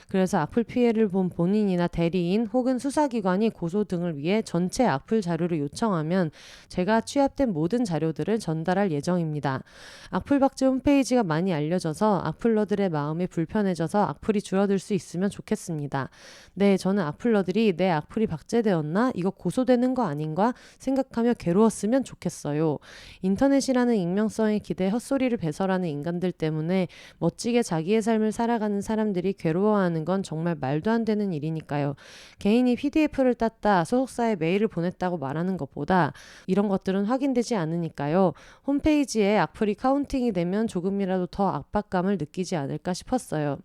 그래서 악플 피해를 본 본인이나 대리인 혹은 수사기관이 고소 등을 위해 전체 악플 자료를 요청하면 제가 취합된 모든 자료들을 전달할 예정입니다. 악플 박제 홈페이지가 많이 알려져서 악플러들의 마음이 불편해져서 악플이 줄어들 수 있으면 좋겠습니다. 네, 저는 악플러들이 내 악플이 박제되었나? 이거 고소되는 거 아닌가? 생각하며 괴로웠으면 좋겠어요. 인터넷이라는 익명성에 기대 헛소리를 배설하는 인간들 때문에 멋지게 자기의 삶을 살아가는 사람들이 괴로워하는 건 정말 말도 안 되는 일이니까요. 개인이 PDF를 땄다, 소속사에 메일을 보냈다고 말하는 것보다 이런 것들은 확인되지 않으니까요. 홈페이지에 악플이 카운팅이 되면 조금이라도 더 압박감을 느끼지 않을까 싶었어요.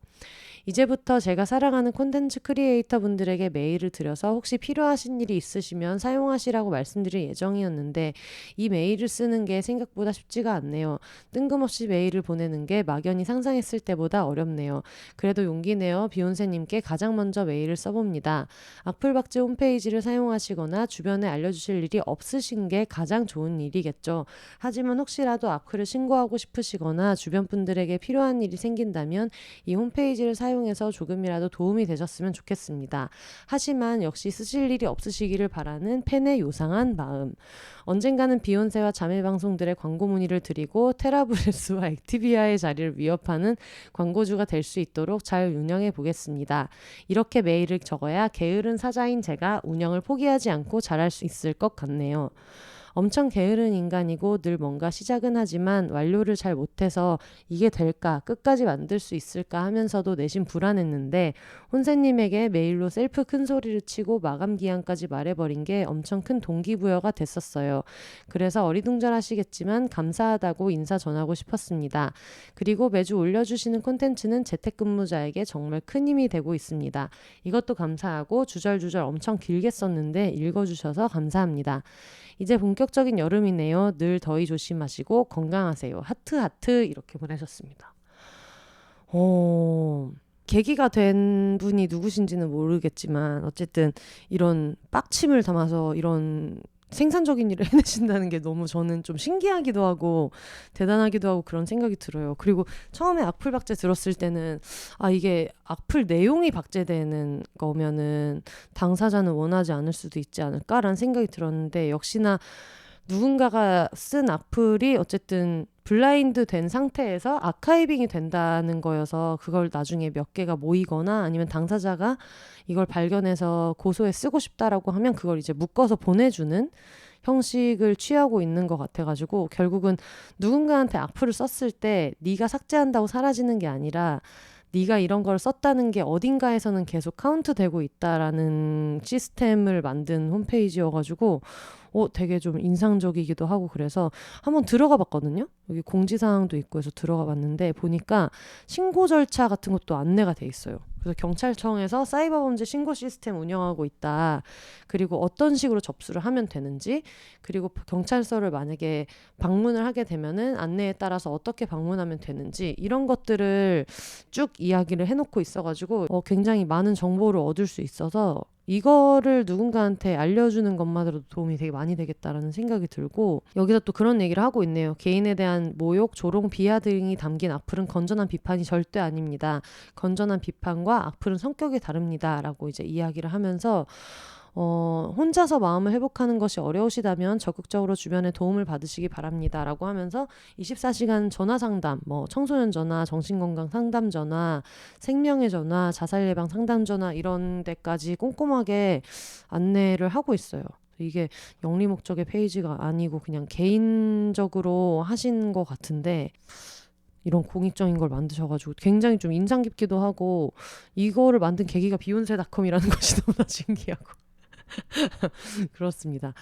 이제부터 제가 사랑하는 콘텐츠 크리에이터 분들에게 메일을 드려서 혹시 필요하신 일이 있으시면 사용하시라고 말씀드릴 예정이었는데 이 메일을 쓰는 게 생각보다 쉽지가 않네요. 뜬금없이 메일을 보내는 게 막연히 상상했을 때보다 어렵네요. 그래도 용기 내어 비욘세님께 가장 먼저 메일을 써봅니다. 악플 박제 홈페이지를 사용하시거나 주변에 알려주실 일이 없으신 게 가장 좋은 일이겠죠. 하지만 혹시라도 악플을 신고하고 싶으시거나 주변 분들에게 필요한 일이 생긴다면 이 홈페이지를 사용해서 조금이라도 도움이 되셨으면 좋겠습니다. 하지만 역시 쓰실 일이 없으시기를 바라는 팬의 요상한 마음. 언젠가는 비욘세와 자매 방송들의 광고 문의를 드리고 테라브레스와 액티비아의 자리를 위협하는 광고주가 될 수 있도록 잘 운영해 보겠습니다. 이렇게 메일을 적어야 게으른 사자인 제가 운영을 포기하지 않고 잘할 수 있을 것 같네요. 엄청 게으른 인간이고 늘 뭔가 시작은 하지만 완료를 잘 못해서 이게 될까, 끝까지 만들 수 있을까 하면서도 내심 불안했는데 혼세님에게 메일로 셀프 큰 소리를 치고 마감 기한까지 말해버린 게 엄청 큰 동기부여가 됐었어요. 그래서 어리둥절하시겠지만 감사하다고 인사 전하고 싶었습니다. 그리고 매주 올려주시는 콘텐츠는 재택근무자에게 정말 큰 힘이 되고 있습니다. 이것도 감사하고 주절주절 엄청 길게 썼는데 읽어주셔서 감사합니다. 이제 본격적인 여름이네요. 늘 더위 조심하시고 건강하세요. 하트 하트 이렇게 보내셨습니다. 계기가 된 분이 누구신지는 모르겠지만 어쨌든 이런 빡침을 담아서 이런 생산적인 일을 해내신다는 게 너무 저는 좀 신기하기도 하고 대단하기도 하고 그런 생각이 들어요. 그리고 처음에 악플 박제 들었을 때는 이게 악플 내용이 박제되는 거면은 당사자는 원하지 않을 수도 있지 않을까라는 생각이 들었는데 역시나 누군가가 쓴 악플이 어쨌든 블라인드 된 상태에서 아카이빙이 된다는 거여서 그걸 나중에 몇 개가 모이거나 아니면 당사자가 이걸 발견해서 고소에 쓰고 싶다라고 하면 그걸 이제 묶어서 보내주는 형식을 취하고 있는 것 같아가지고 결국은 누군가한테 악플을 썼을 때 네가 삭제한다고 사라지는 게 아니라 네가 이런 걸 썼다는 게 어딘가에서는 계속 카운트되고 있다라는 시스템을 만든 홈페이지여가지고 되게 좀 인상적이기도 하고 그래서 한번 들어가 봤거든요. 여기 공지사항도 있고 해서 들어가 봤는데 보니까 신고 절차 같은 것도 안내가 돼 있어요. 그래서 경찰청에서 사이버범죄 신고 시스템 운영하고 있다. 그리고 어떤 식으로 접수를 하면 되는지 그리고 경찰서를 만약에 방문을 하게 되면은 안내에 따라서 어떻게 방문하면 되는지 이런 것들을 쭉 이야기를 해놓고 있어가지고 굉장히 많은 정보를 얻을 수 있어서 이거를 누군가한테 알려주는 것만으로도 도움이 되게 많이 되겠다라는 생각이 들고 여기서 또 그런 얘기를 하고 있네요. 개인에 대한 모욕, 조롱, 비하 등이 담긴 악플은 건전한 비판이 절대 아닙니다. 건전한 비판과 악플은 성격이 다릅니다. 라고 이제 이야기를 하면서 혼자서 마음을 회복하는 것이 어려우시다면 적극적으로 주변의 도움을 받으시기 바랍니다. 라고 하면서 24시간 전화 상담, 뭐 청소년 전화, 정신건강 상담 전화, 생명의 전화, 자살 예방 상담 전화 이런 데까지 꼼꼼하게 안내를 하고 있어요. 이게 영리 목적의 페이지가 아니고 그냥 개인적으로 하신 것 같은데 이런 공익적인 걸 만드셔가지고 굉장히 좀 인상 깊기도 하고 이거를 만든 계기가 비욘세닷컴이라는 것이 너무나 신기하고 그렇습니다.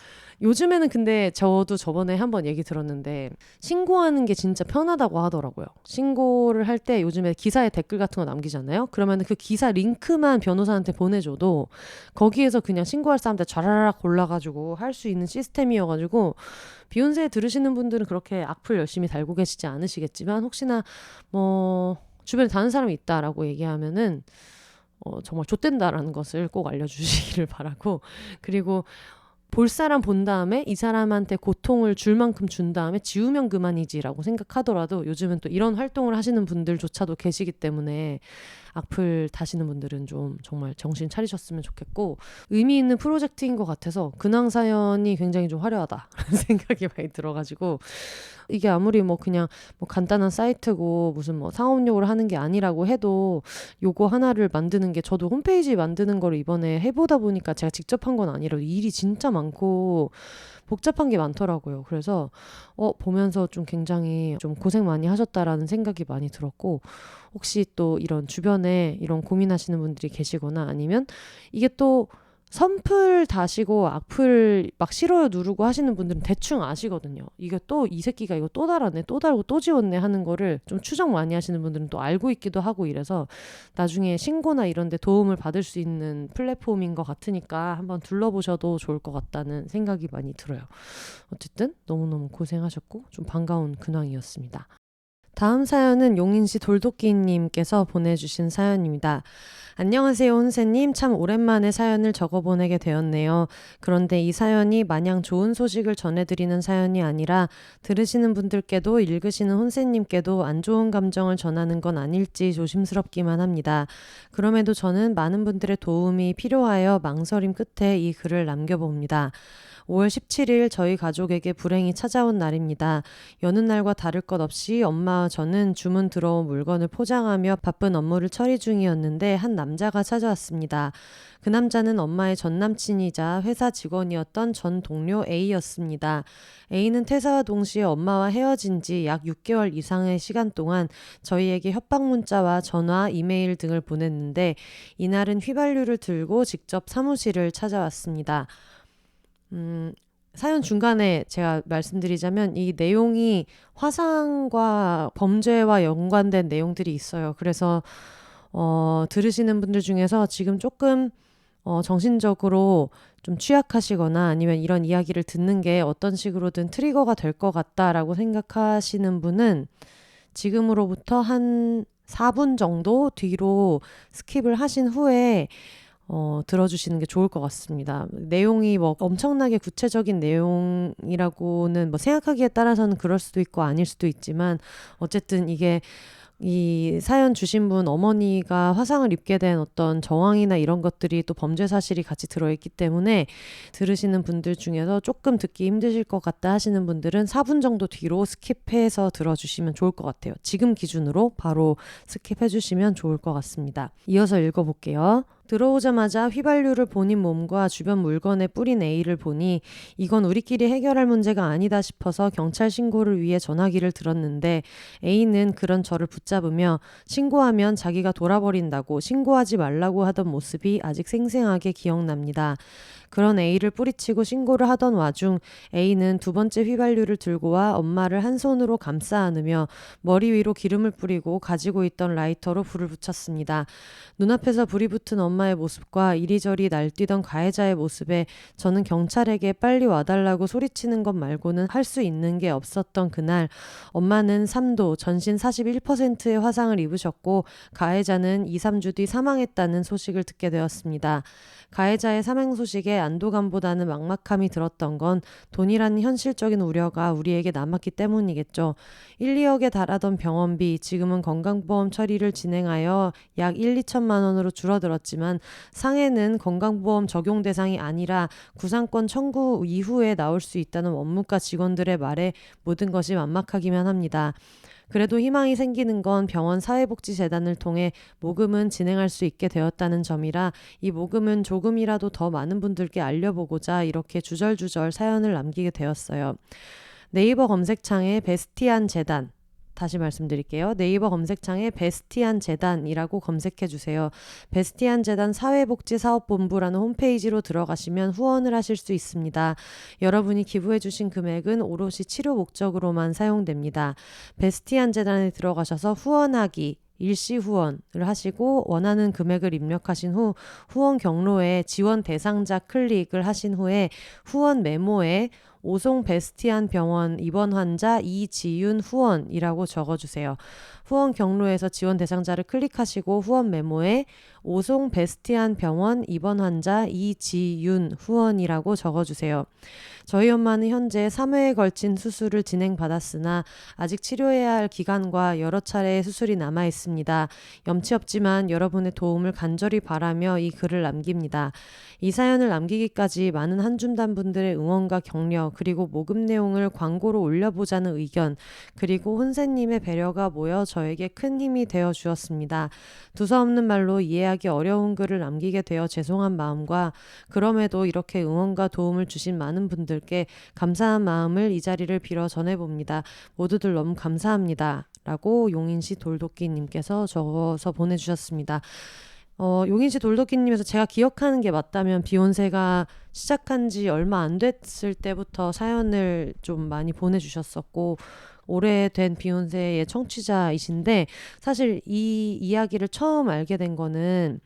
요즘에는 근데 저도 저번에 한번 얘기 들었는데 신고하는 게 진짜 편하다고 하더라고요. 신고를 할 때 요즘에 기사에 댓글 같은 거 남기잖아요. 그러면 그 기사 링크만 변호사한테 보내줘도 거기에서 그냥 신고할 사람들 좌라락 골라가지고 할 수 있는 시스템이어가지고 비욘세 들으시는 분들은 그렇게 악플 열심히 달고 계시지 않으시겠지만 혹시나 뭐 주변에 다른 사람이 있다라고 얘기하면은 정말 좆된다라는 것을 꼭 알려주시기를 바라고 그리고 볼 사람 본 다음에 이 사람한테 고통을 줄 만큼 준 다음에 지우면 그만이지라고 생각하더라도 요즘은 또 이런 활동을 하시는 분들조차도 계시기 때문에 악플 다시는 분들은 좀 정말 정신 차리셨으면 좋겠고 의미 있는 프로젝트인 것 같아서 근황 사연이 굉장히 좀 화려하다라는 생각이 많이 들어가지고 이게 아무리 뭐 그냥 뭐 간단한 사이트고 무슨 뭐 상업용으로 하는 게 아니라고 해도 요거 하나를 만드는 게 저도 홈페이지 만드는 거를 이번에 해보다 보니까 제가 직접 한 건 아니라 일이 진짜 많고 복잡한 게 많더라고요. 그래서 보면서 좀 굉장히 좀 고생 많이 하셨다라는 생각이 많이 들었고 혹시 또 이런 주변에 이런 고민하시는 분들이 계시거나 아니면 이게 또 선플 다시고 악플 막 싫어요 누르고 하시는 분들은 대충 아시거든요. 이게 또 이 새끼가 이거 또 달았네 또 달고 또 지웠네 하는 거를 좀 추적 많이 하시는 분들은 또 알고 있기도 하고 이래서 나중에 신고나 이런 데 도움을 받을 수 있는 플랫폼인 것 같으니까 한번 둘러보셔도 좋을 것 같다는 생각이 많이 들어요. 어쨌든 너무너무 고생하셨고 좀 반가운 근황이었습니다. 다음 사연은 용인시 돌도끼님께서 보내주신 사연입니다. 안녕하세요 혼세님. 참 오랜만에 사연을 적어보내게 되었네요. 그런데 이 사연이 마냥 좋은 소식을 전해드리는 사연이 아니라 들으시는 분들께도 읽으시는 혼세님께도 안 좋은 감정을 전하는 건 아닐지 조심스럽기만 합니다. 그럼에도 저는 많은 분들의 도움이 필요하여 망설임 끝에 이 글을 남겨봅니다. 5월 17일 저희 가족에게 불행이 찾아온 날입니다. 여느 날과 다를 것 없이 엄마와 저는 주문 들어온 물건을 포장하며 바쁜 업무를 처리 중이었는데 한 남자가 찾아왔습니다. 그 남자는 엄마의 전 남친이자 회사 직원이었던 전 동료 A였습니다. A는 퇴사와 동시에 엄마와 헤어진 지 약 6개월 이상의 시간 동안 저희에게 협박 문자와 전화, 이메일 등을 보냈는데 이날은 휘발유를 들고 직접 사무실을 찾아왔습니다. 사연 중간에 제가 말씀드리자면 이 내용이 화상과 범죄와 연관된 내용들이 있어요. 그래서 들으시는 분들 중에서 지금 조금 정신적으로 좀 취약하시거나 아니면 이런 이야기를 듣는 게 어떤 식으로든 트리거가 될 것 같다라고 생각하시는 분은 지금으로부터 한 4분 정도 뒤로 스킵을 하신 후에 들어주시는 게 좋을 것 같습니다. 내용이 뭐 엄청나게 구체적인 내용이라고는 뭐 생각하기에 따라서는 그럴 수도 있고 아닐 수도 있지만 어쨌든 이게 이 사연 주신 분 어머니가 화상을 입게 된 어떤 정황이나 이런 것들이 또 범죄 사실이 같이 들어있기 때문에 들으시는 분들 중에서 조금 듣기 힘드실 것 같다 하시는 분들은 4분 정도 뒤로 스킵해서 들어주시면 좋을 것 같아요. 지금 기준으로 바로 스킵해 주시면 좋을 것 같습니다. 이어서 읽어볼게요. 들어오자마자 휘발유를 본인 몸과 주변 물건에 뿌린 A를 보니 이건 우리끼리 해결할 문제가 아니다 싶어서 경찰 신고를 위해 전화기를 들었는데 A는 그런 저를 붙잡으며 신고하면 자기가 돌아버린다고 신고하지 말라고 하던 모습이 아직 생생하게 기억납니다. 그런 A를 뿌리치고 신고를 하던 와중 A는 두 번째 휘발유를 들고 와 엄마를 한 손으로 감싸 안으며 머리 위로 기름을 뿌리고 가지고 있던 라이터로 불을 붙였습니다. 눈앞에서 불이 붙은 엄마의 모습과 이리저리 날뛰던 가해자의 모습에 저는 경찰에게 빨리 와달라고 소리치는 것 말고는 할 수 있는 게 없었던 그날 엄마는 3도 전신 41%의 화상을 입으셨고 가해자는 2, 3주 뒤 사망했다는 소식을 듣게 되었습니다. 가해자의 사망 소식에 안도감보다는 막막함이 들었던 건 돈이라는 현실적인 우려가 우리에게 남았기 때문이겠죠. 1, 2억에 달하던 병원비, 지금은 건강보험 처리를 진행하여 약 1, 2천만 원으로 줄어들었지만 상해는 건강보험 적용 대상이 아니라 구상권 청구 이후에 나올 수 있다는 원무과 직원들의 말에 모든 것이 막막하기만 합니다. 그래도 희망이 생기는 건 병원 사회복지재단을 통해 모금은 진행할 수 있게 되었다는 점이라 이 모금은 조금이라도 더 많은 분들께 알려보고자 이렇게 주절주절 사연을 남기게 되었어요. 네이버 검색창에 베스티안 재단, 다시 말씀드릴게요. 네이버 검색창에 베스티안 재단이라고 검색해 주세요. 베스티안 재단 사회복지사업본부라는 홈페이지로 들어가시면 후원을 하실 수 있습니다. 여러분이 기부해 주신 금액은 오롯이 치료 목적으로만 사용됩니다. 베스티안 재단에 들어가셔서 후원하기, 일시 후원을 하시고 원하는 금액을 입력하신 후 후원 경로에 지원 대상자 클릭을 하신 후에 후원 메모에 오송 베스티안 병원 입원 환자 이지윤 후원이라고 적어주세요. 후원 경로에서 지원 대상자를 클릭하시고 후원 메모에 오송 베스티안 병원 입원 환자 이지윤 후원이라고 적어주세요. 저희 엄마는 현재 3회에 걸친 수술을 진행받았으나 아직 치료해야 할 기간과 여러 차례의 수술이 남아 있습니다. 염치 없지만 여러분의 도움을 간절히 바라며 이 글을 남깁니다. 이 사연을 남기기까지 많은 한줌단 분들의 응원과 격려, 그리고 모금 내용을 광고로 올려보자는 의견, 그리고 혼세님의 배려가 모여 저에게 큰 힘이 되어 주었습니다. 두서없는 말로 이해하기 어려운 글을 남기게 되어 죄송한 마음과 그럼에도 이렇게 응원과 도움을 주신 많은 분들께 감사한 마음을 이 자리를 빌어 전해봅니다. 모두들 너무 감사합니다. 라고 용인시 돌도끼님께서 적어서 보내주셨습니다. 용인시 돌도끼님에서 제가 기억하는 게 맞다면 비욘세가 시작한 지 얼마 안 됐을 때부터 사연을 좀 많이 보내주셨었고 오래된 비욘세의 청취자이신데 사실 이 이야기를 처음 알게 된 거는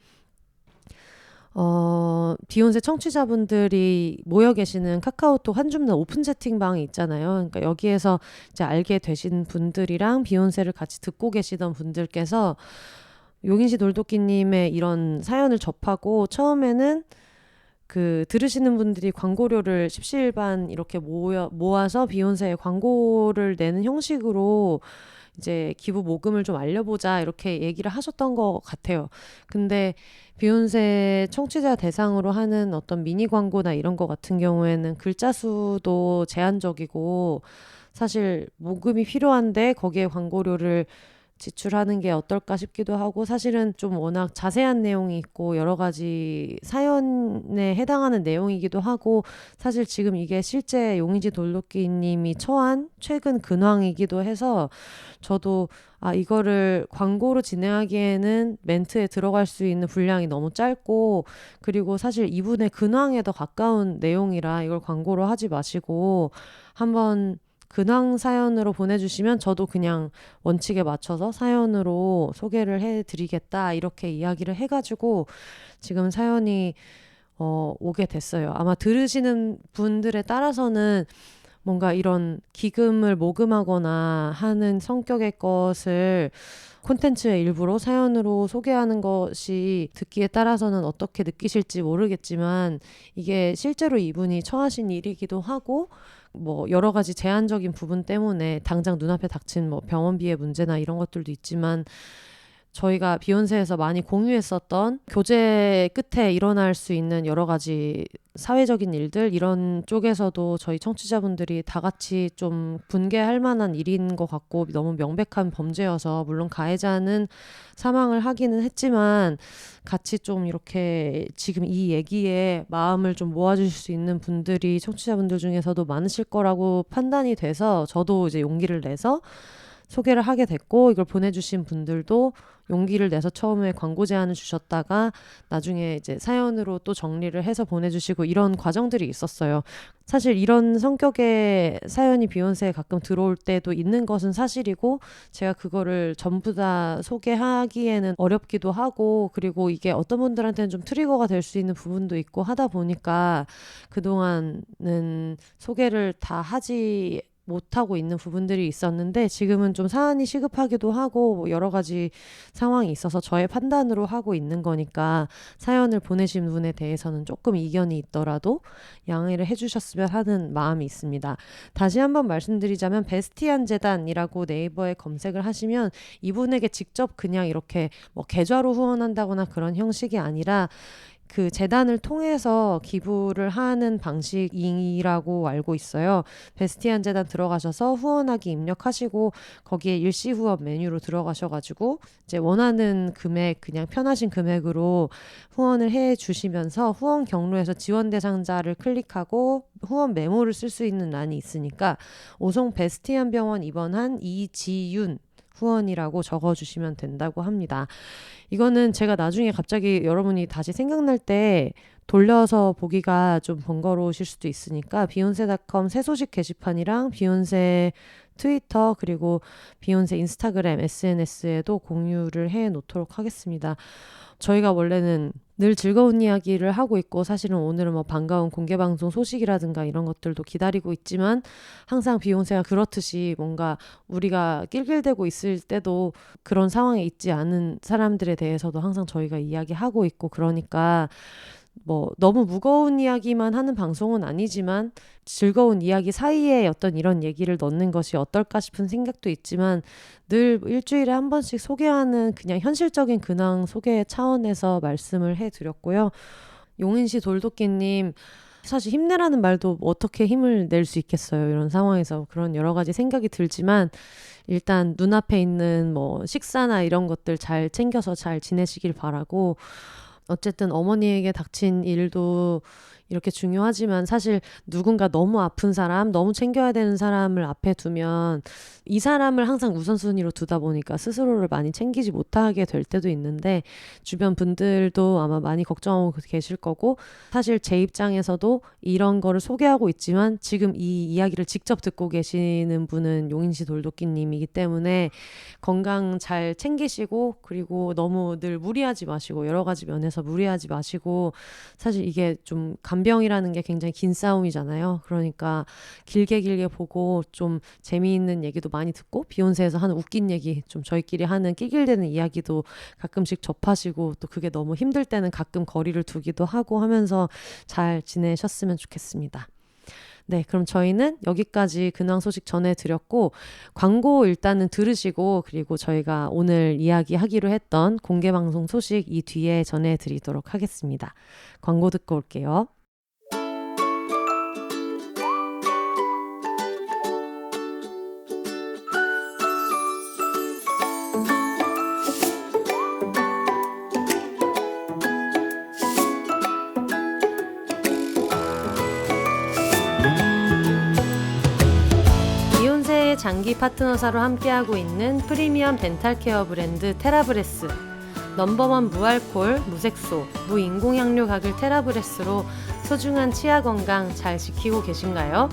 비욘세 청취자분들이 모여 계시는 카카오톡 한줌단 오픈 채팅방이 있잖아요. 그러니까 여기에서 이제 알게 되신 분들이랑 비욘세를 같이 듣고 계시던 분들께서 용인시 돌도끼님의 이런 사연을 접하고 처음에는 그 들으시는 분들이 광고료를 십시일반 이렇게 모아서 비욘세에 광고를 내는 형식으로 이제 기부 모금을 좀 알려보자 이렇게 얘기를 하셨던 것 같아요. 근데 비욘세 청취자 대상으로 하는 어떤 미니 광고나 이런 거 같은 경우에는 글자 수도 제한적이고 사실 모금이 필요한데 거기에 광고료를 지출하는 게 어떨까 싶기도 하고 사실은 좀 워낙 자세한 내용이 있고 여러 가지 사연에 해당하는 내용이기도 하고 사실 지금 이게 실제 용인지 돌도끼님이 처한 최근 근황이기도 해서 저도 이거를 광고로 진행하기에는 멘트에 들어갈 수 있는 분량이 너무 짧고 그리고 사실 이분의 근황에 더 가까운 내용이라 이걸 광고로 하지 마시고 한번 근황 사연으로 보내주시면 저도 그냥 원칙에 맞춰서 사연으로 소개를 해드리겠다 이렇게 이야기를 해가지고 지금 사연이 오게 됐어요. 아마 들으시는 분들에 따라서는 뭔가 이런 기금을 모금하거나 하는 성격의 것을 콘텐츠의 일부로 사연으로 소개하는 것이 듣기에 따라서는 어떻게 느끼실지 모르겠지만 이게 실제로 이분이 처하신 일이기도 하고 뭐 여러 가지 제한적인 부분 때문에 당장 눈앞에 닥친 뭐 병원비의 문제나 이런 것들도 있지만 저희가 비욘세에서 많이 공유했었던 교제 끝에 일어날 수 있는 여러 가지 사회적인 일들 이런 쪽에서도 저희 청취자분들이 다 같이 좀 분개할 만한 일인 것 같고 너무 명백한 범죄여서 물론 가해자는 사망을 하기는 했지만 같이 좀 이렇게 지금 이 얘기에 마음을 좀 모아주실 수 있는 분들이 청취자분들 중에서도 많으실 거라고 판단이 돼서 저도 이제 용기를 내서 소개를 하게 됐고 이걸 보내주신 분들도 용기를 내서 처음에 광고 제안을 주셨다가 나중에 이제 사연으로 또 정리를 해서 보내주시고 이런 과정들이 있었어요. 사실 이런 성격의 사연이 비욘세에 가끔 들어올 때도 있는 것은 사실이고 제가 그거를 전부 다 소개하기에는 어렵기도 하고 그리고 이게 어떤 분들한테는 좀 트리거가 될 수 있는 부분도 있고 하다 보니까 그동안은 소개를 다 하지 못하고 있는 부분들이 있었는데 지금은 좀 사안이 시급하기도 하고 뭐 여러 가지 상황이 있어서 저의 판단으로 하고 있는 거니까 사연을 보내신 분에 대해서는 조금 이견이 있더라도 양해를 해주셨으면 하는 마음이 있습니다. 다시 한번 말씀드리자면 베스티안 재단이라고 네이버에 검색을 하시면 이분에게 직접 그냥 이렇게 뭐 계좌로 후원한다거나 그런 형식이 아니라 그 재단을 통해서 기부를 하는 방식이라고 알고 있어요. 베스티안 재단 들어가셔서 후원하기 입력하시고 거기에 일시 후원 메뉴로 들어가셔가지고 이제 원하는 금액 그냥 편하신 금액으로 후원을 해 주시면서 후원 경로에서 지원 대상자를 클릭하고 후원 메모를 쓸 수 있는 란이 있으니까 오송 베스티안 병원 입원한 이지윤 후원이라고 적어주시면 된다고 합니다. 이거는 제가 나중에 갑자기 여러분이 다시 생각날 때 돌려서 보기가 좀 번거로우실 수도 있으니까 비욘세닷컴 새 소식 게시판이랑 비욘세 트위터 그리고 비욘세 인스타그램 SNS에도 공유를 해 놓도록 하겠습니다. 저희가 원래는 늘 즐거운 이야기를 하고 있고 사실은 오늘은 뭐 반가운 공개방송 소식이라든가 이런 것들도 기다리고 있지만 항상 비욘세가 그렇듯이 뭔가 우리가 낄낄대고 있을 때도 그런 상황에 있지 않은 사람들에 대해서도 항상 저희가 이야기하고 있고 그러니까 뭐 너무 무거운 이야기만 하는 방송은 아니지만 즐거운 이야기 사이에 어떤 이런 얘기를 넣는 것이 어떨까 싶은 생각도 있지만 늘 일주일에 한 번씩 소개하는 그냥 현실적인 근황 소개 차원에서 말씀을 해드렸고요. 용인시 돌도끼님 사실 힘내라는 말도 어떻게 힘을 낼 수 있겠어요. 이런 상황에서 그런 여러 가지 생각이 들지만 일단 눈앞에 있는 뭐 식사나 이런 것들 잘 챙겨서 잘 지내시길 바라고 어쨌든 어머니에게 닥친 일도 이렇게 중요하지만 사실 누군가 너무 아픈 사람, 너무 챙겨야 되는 사람을 앞에 두면 이 사람을 항상 우선순위로 두다 보니까 스스로를 많이 챙기지 못하게 될 때도 있는데 주변 분들도 아마 많이 걱정하고 계실 거고 사실 제 입장에서도 이런 거를 소개하고 있지만 지금 이 이야기를 직접 듣고 계시는 분은 용인시 돌도끼님이기 때문에 건강 잘 챙기시고 그리고 너무 늘 무리하지 마시고 여러 가지 면에서 무리하지 마시고 사실 이게 좀 간병이라는 게 굉장히 긴 싸움이잖아요. 그러니까 길게 보고 좀 재미있는 얘기도 많이 듣고 비욘세에서 하는 웃긴 얘기 좀 저희끼리 하는 낄낄대는 이야기도 가끔씩 접하시고 또 그게 너무 힘들 때는 가끔 거리를 두기도 하고 하면서 잘 지내셨으면 좋겠습니다. 네, 그럼 저희는 여기까지 근황 소식 전해드렸고 광고 일단은 들으시고 그리고 저희가 오늘 이야기하기로 했던 공개방송 소식 이 뒤에 전해드리도록 하겠습니다. 광고 듣고 올게요. 비욘세의 장기 파트너사로 함께하고 있는 프리미엄 덴탈 케어 브랜드 테라브레스 넘버원 무알콜, 무색소, 무인공향료 가글 테라브레스로 소중한 치아 건강 잘 지키고 계신가요?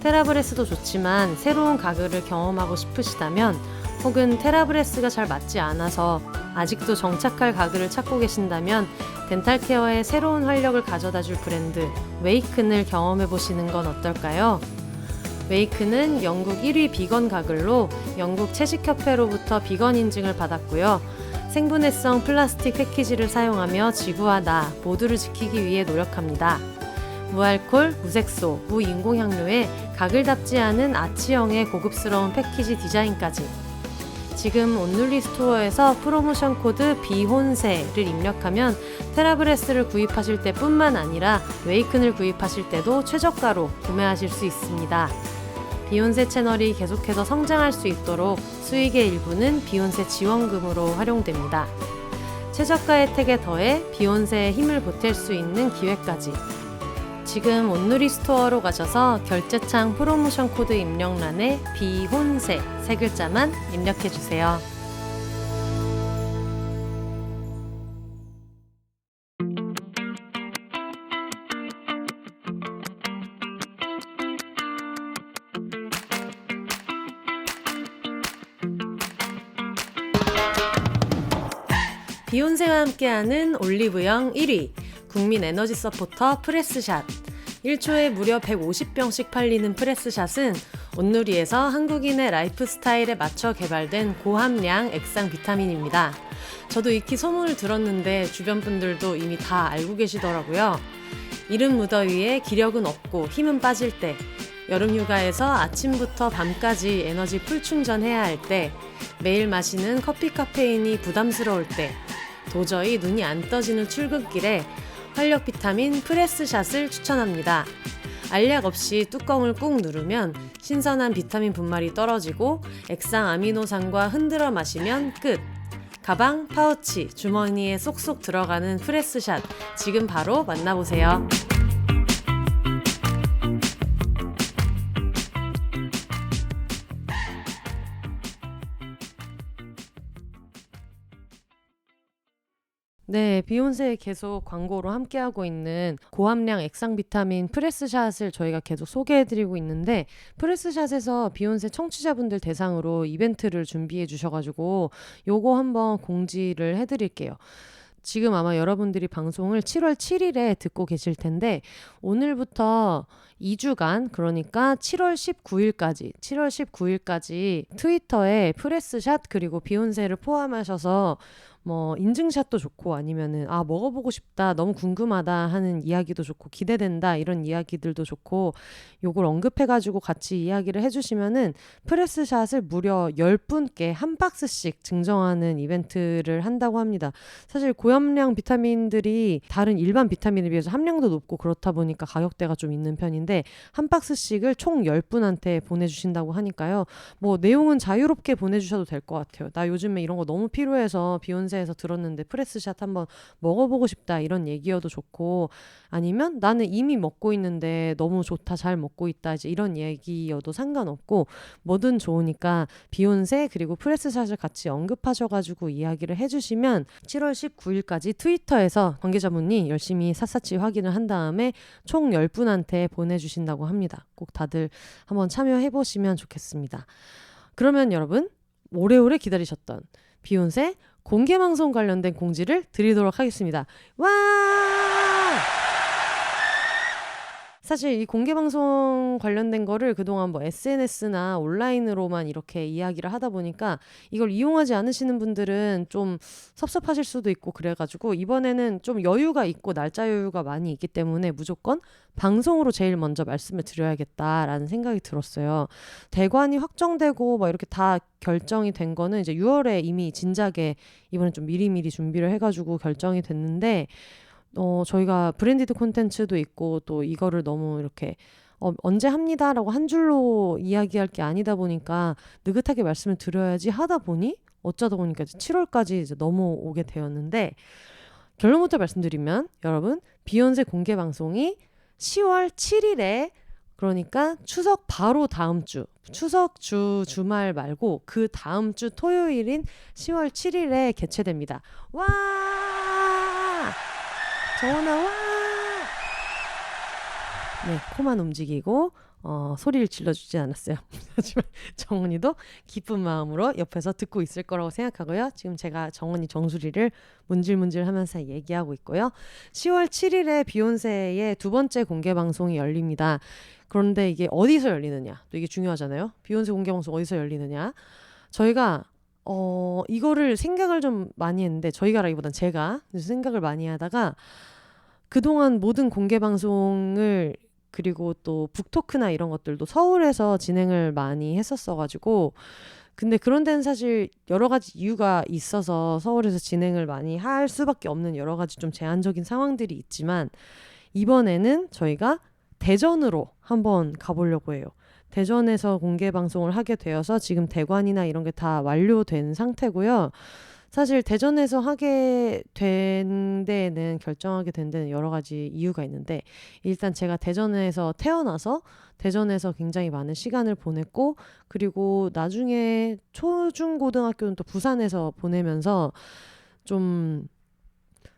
테라브레스도 좋지만 새로운 가글을 경험하고 싶으시다면 혹은 테라브레스가 잘 맞지 않아서 아직도 정착할 가글을 찾고 계신다면 덴탈 케어의 새로운 활력을 가져다줄 브랜드 웨이큰을 경험해보시는 건 어떨까요? 웨이큰은 영국 1위 비건 가글로 영국 채식협회로부터 비건 인증을 받았고요. 생분해성 플라스틱 패키지를 사용하며 지구와 나 모두를 지키기 위해 노력합니다. 무알콜, 무색소, 무인공향료에 가글답지 않은 아치형의 고급스러운 패키지 디자인까지 지금 온눌리 스토어에서 프로모션 코드 비혼세를 입력하면 테라브레스를 구입하실 때뿐만 아니라 웨이큰을 구입하실 때도 최저가로 구매하실 수 있습니다. 비욘세 채널이 계속해서 성장할 수 있도록 수익의 일부는 비욘세 지원금으로 활용됩니다. 최저가 혜택에 더해 비욘세의 힘을 보탤 수 있는 기회까지 지금 온누리 스토어로 가셔서 결제창 프로모션 코드 입력란에 비혼세 세 글자만 입력해주세요. 비욘세와 함께하는 올리브영 1위 국민 에너지 서포터 프레스샷 1초에 무려 150병씩 팔리는 프레스샷은 온누리에서 한국인의 라이프 스타일에 맞춰 개발된 고함량 액상 비타민입니다. 저도 익히 소문을 들었는데 주변 분들도 이미 다 알고 계시더라고요. 이른 무더위에 기력은 없고 힘은 빠질 때, 여름 휴가에서 아침부터 밤까지 에너지 풀 충전해야 할 때, 매일 마시는 커피 카페인이 부담스러울 때, 도저히 눈이 안 떠지는 출근길에 활력 비타민 프레스샷을 추천합니다. 알약 없이 뚜껑을 꾹 누르면 신선한 비타민 분말이 떨어지고 액상 아미노산과 흔들어 마시면 끝! 가방, 파우치, 주머니에 쏙쏙 들어가는 프레스샷, 지금 바로 만나보세요. 네, 비욘세 계속 광고로 함께하고 있는 고함량 액상 비타민 프레스샷을 저희가 계속 소개해드리고 있는데, 프레스샷에서 비욘세 청취자분들 대상으로 이벤트를 준비해 주셔가지고 요거 한번 공지를 해드릴게요. 지금 아마 여러분들이 방송을 7월 7일에 듣고 계실 텐데, 오늘부터 2주간, 그러니까 7월 19일까지 트위터에 프레스샷 그리고 비욘세를 포함하셔서 뭐 인증샷도 좋고, 아니면은 먹어보고 싶다, 너무 궁금하다 하는 이야기도 좋고, 기대된다 이런 이야기들도 좋고, 요걸 언급해가지고 같이 이야기를 해주시면은 프레스샷을 무려 10분께 한 박스씩 증정하는 이벤트를 한다고 합니다. 사실 고함량 비타민들이 다른 일반 비타민에 비해서 함량도 높고 그렇다 보니까 가격대가 좀 있는 편인데, 한 박스씩을 총 10분한테 보내주신다고 하니까요. 뭐 내용은 자유롭게 보내주셔도 될 것 같아요. 나 요즘에 이런 거 너무 필요해서 비욘세에서 들었는데 프레스샷 한번 먹어보고 싶다, 이런 얘기여도 좋고, 아니면 나는 이미 먹고 있는데 너무 좋다, 잘 먹고 있다, 이제 이런 얘기여도 상관없고 뭐든 좋으니까 비욘세 그리고 프레스샷을 같이 언급하셔가지고 이야기를 해주시면 7월 19일까지 트위터에서 관계자분이 열심히 샅샅이 확인을 한 다음에 총 10분한테 보내주신다고 합니다. 꼭 다들 한번 참여해보시면 좋겠습니다. 그러면 여러분, 오래오래 기다리셨던 비욘세 공개방송 관련된 공지를 드리도록 하겠습니다. 와! 사실 이 공개방송 관련된 거를 그동안 뭐 SNS나 온라인으로만 이렇게 이야기를 하다 보니까 이걸 이용하지 않으시는 분들은 좀 섭섭하실 수도 있고, 그래가지고 이번에는 좀 여유가 있고 날짜 여유가 많이 있기 때문에 무조건 방송으로 제일 먼저 말씀을 드려야겠다라는 생각이 들었어요. 대관이 확정되고 막 이렇게 다 결정이 된 거는 이제 6월에 이미 진작에 이번에 좀 미리미리 준비를 해가지고 결정이 됐는데, 저희가 브랜디드 콘텐츠도 있고 또 이거를 너무 이렇게 언제 합니다라고 한 줄로 이야기할 게 아니다 보니까 느긋하게 말씀을 드려야지 하다 보니 어쩌다 보니까 7월까지 이제 넘어오게 되었는데, 결론부터 말씀드리면 여러분, 비욘세 공개 방송이 10월 7일에, 그러니까 추석 바로 다음 주, 추석 주말 말고 그 다음 주 토요일인 10월 7일에 개최됩니다. 와! 정원아, 와! 네, 코만 움직이고 소리를 질러주지 않았어요. 하지만 정원이도 기쁜 마음으로 옆에서 듣고 있을 거라고 생각하고요. 지금 제가 정원이 정수리를 문질문질 하면서 얘기하고 있고요. 10월 7일에 비욘세의 두 번째 공개 방송이 열립니다. 그런데 이게 어디서 열리느냐, 또 이게 중요하잖아요. 비욘세 공개 방송 어디서 열리느냐. 저희가 이거를 생각을 좀 많이 했는데, 저희가라기보단 제가 생각을 많이 하다가 그동안 모든 공개 방송을, 그리고 또 북토크나 이런 것들도 서울에서 진행을 많이 했었어가지고, 근데 그런 데는 사실 여러 가지 이유가 있어서 서울에서 진행을 많이 할 수밖에 없는 여러 가지 좀 제한적인 상황들이 있지만, 이번에는 저희가 대전으로 한번 가보려고 해요. 대전에서 공개 방송을 하게 되어서 지금 대관이나 이런 게 다 완료된 상태고요. 사실 대전에서 하게 된 데에는, 결정하게 된 데는 여러 가지 이유가 있는데, 일단 제가 대전에서 태어나서 대전에서 굉장히 많은 시간을 보냈고, 그리고 나중에 초중고등학교는 또 부산에서 보내면서 좀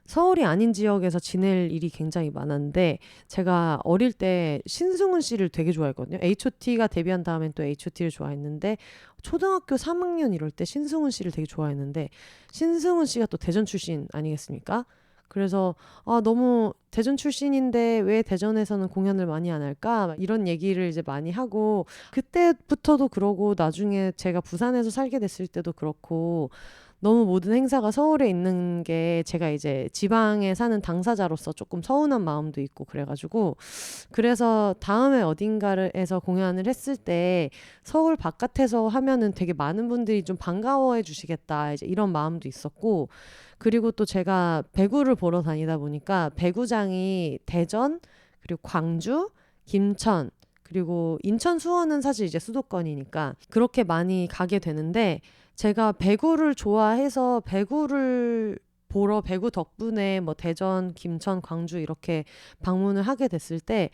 서울이 아닌 지역에서 지낼 일이 굉장히 많았는데, 제가 어릴 때 신승훈 씨를 되게 좋아했거든요. H.O.T가 데뷔한 다음엔 또 H.O.T를 좋아했는데, 초등학교 3학년 이럴 때 신승훈 씨를 되게 좋아했는데, 신승훈 씨가 또 대전 출신 아니겠습니까? 그래서 너무 대전 출신인데 왜 대전에서는 공연을 많이 안 할까? 이런 얘기를 이제 많이 하고 그때부터도 그러고 나중에 제가 부산에서 살게 됐을 때도 그렇고 너무 모든 행사가 서울에 있는 게 제가 이제 지방에 사는 당사자로서 조금 서운한 마음도 있고 그래가지고 그래서 다음에 어딘가에서 공연을 했을 때 서울 바깥에서 하면은 되게 많은 분들이 좀 반가워해 주시겠다 이제 이런 마음도 있었고 그리고 또 제가 배구를 보러 다니다 보니까 배구장이 대전 그리고 광주 김천 그리고 인천 수원은 사실 이제 수도권이니까 그렇게 많이 가게 되는데 제가 배구를 좋아해서 배구를 보러 배구 덕분에 뭐 대전, 김천, 광주 이렇게 방문을 하게 됐을 때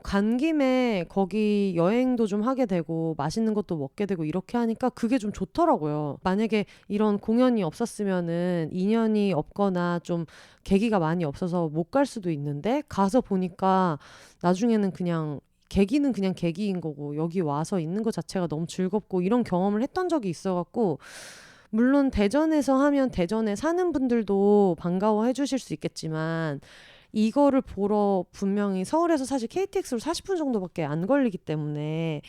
간 김에 거기 여행도 좀 하게 되고 맛있는 것도 먹게 되고 이렇게 하니까 그게 좀 좋더라고요. 만약에 이런 공연이 없었으면은 인연이 없거나 좀 계기가 많이 없어서 못 갈 수도 있는데 가서 보니까 나중에는 계기는 그냥 계기인 거고 여기 와서 있는 것 자체가 너무 즐겁고 이런 경험을 했던 적이 있어갖고 물론 대전에서 하면 대전에 사는 분들도 반가워해 주실 수 있겠지만 이거를 보러 분명히 서울에서 사실 KTX로 40분 정도밖에 안 걸리기 때문에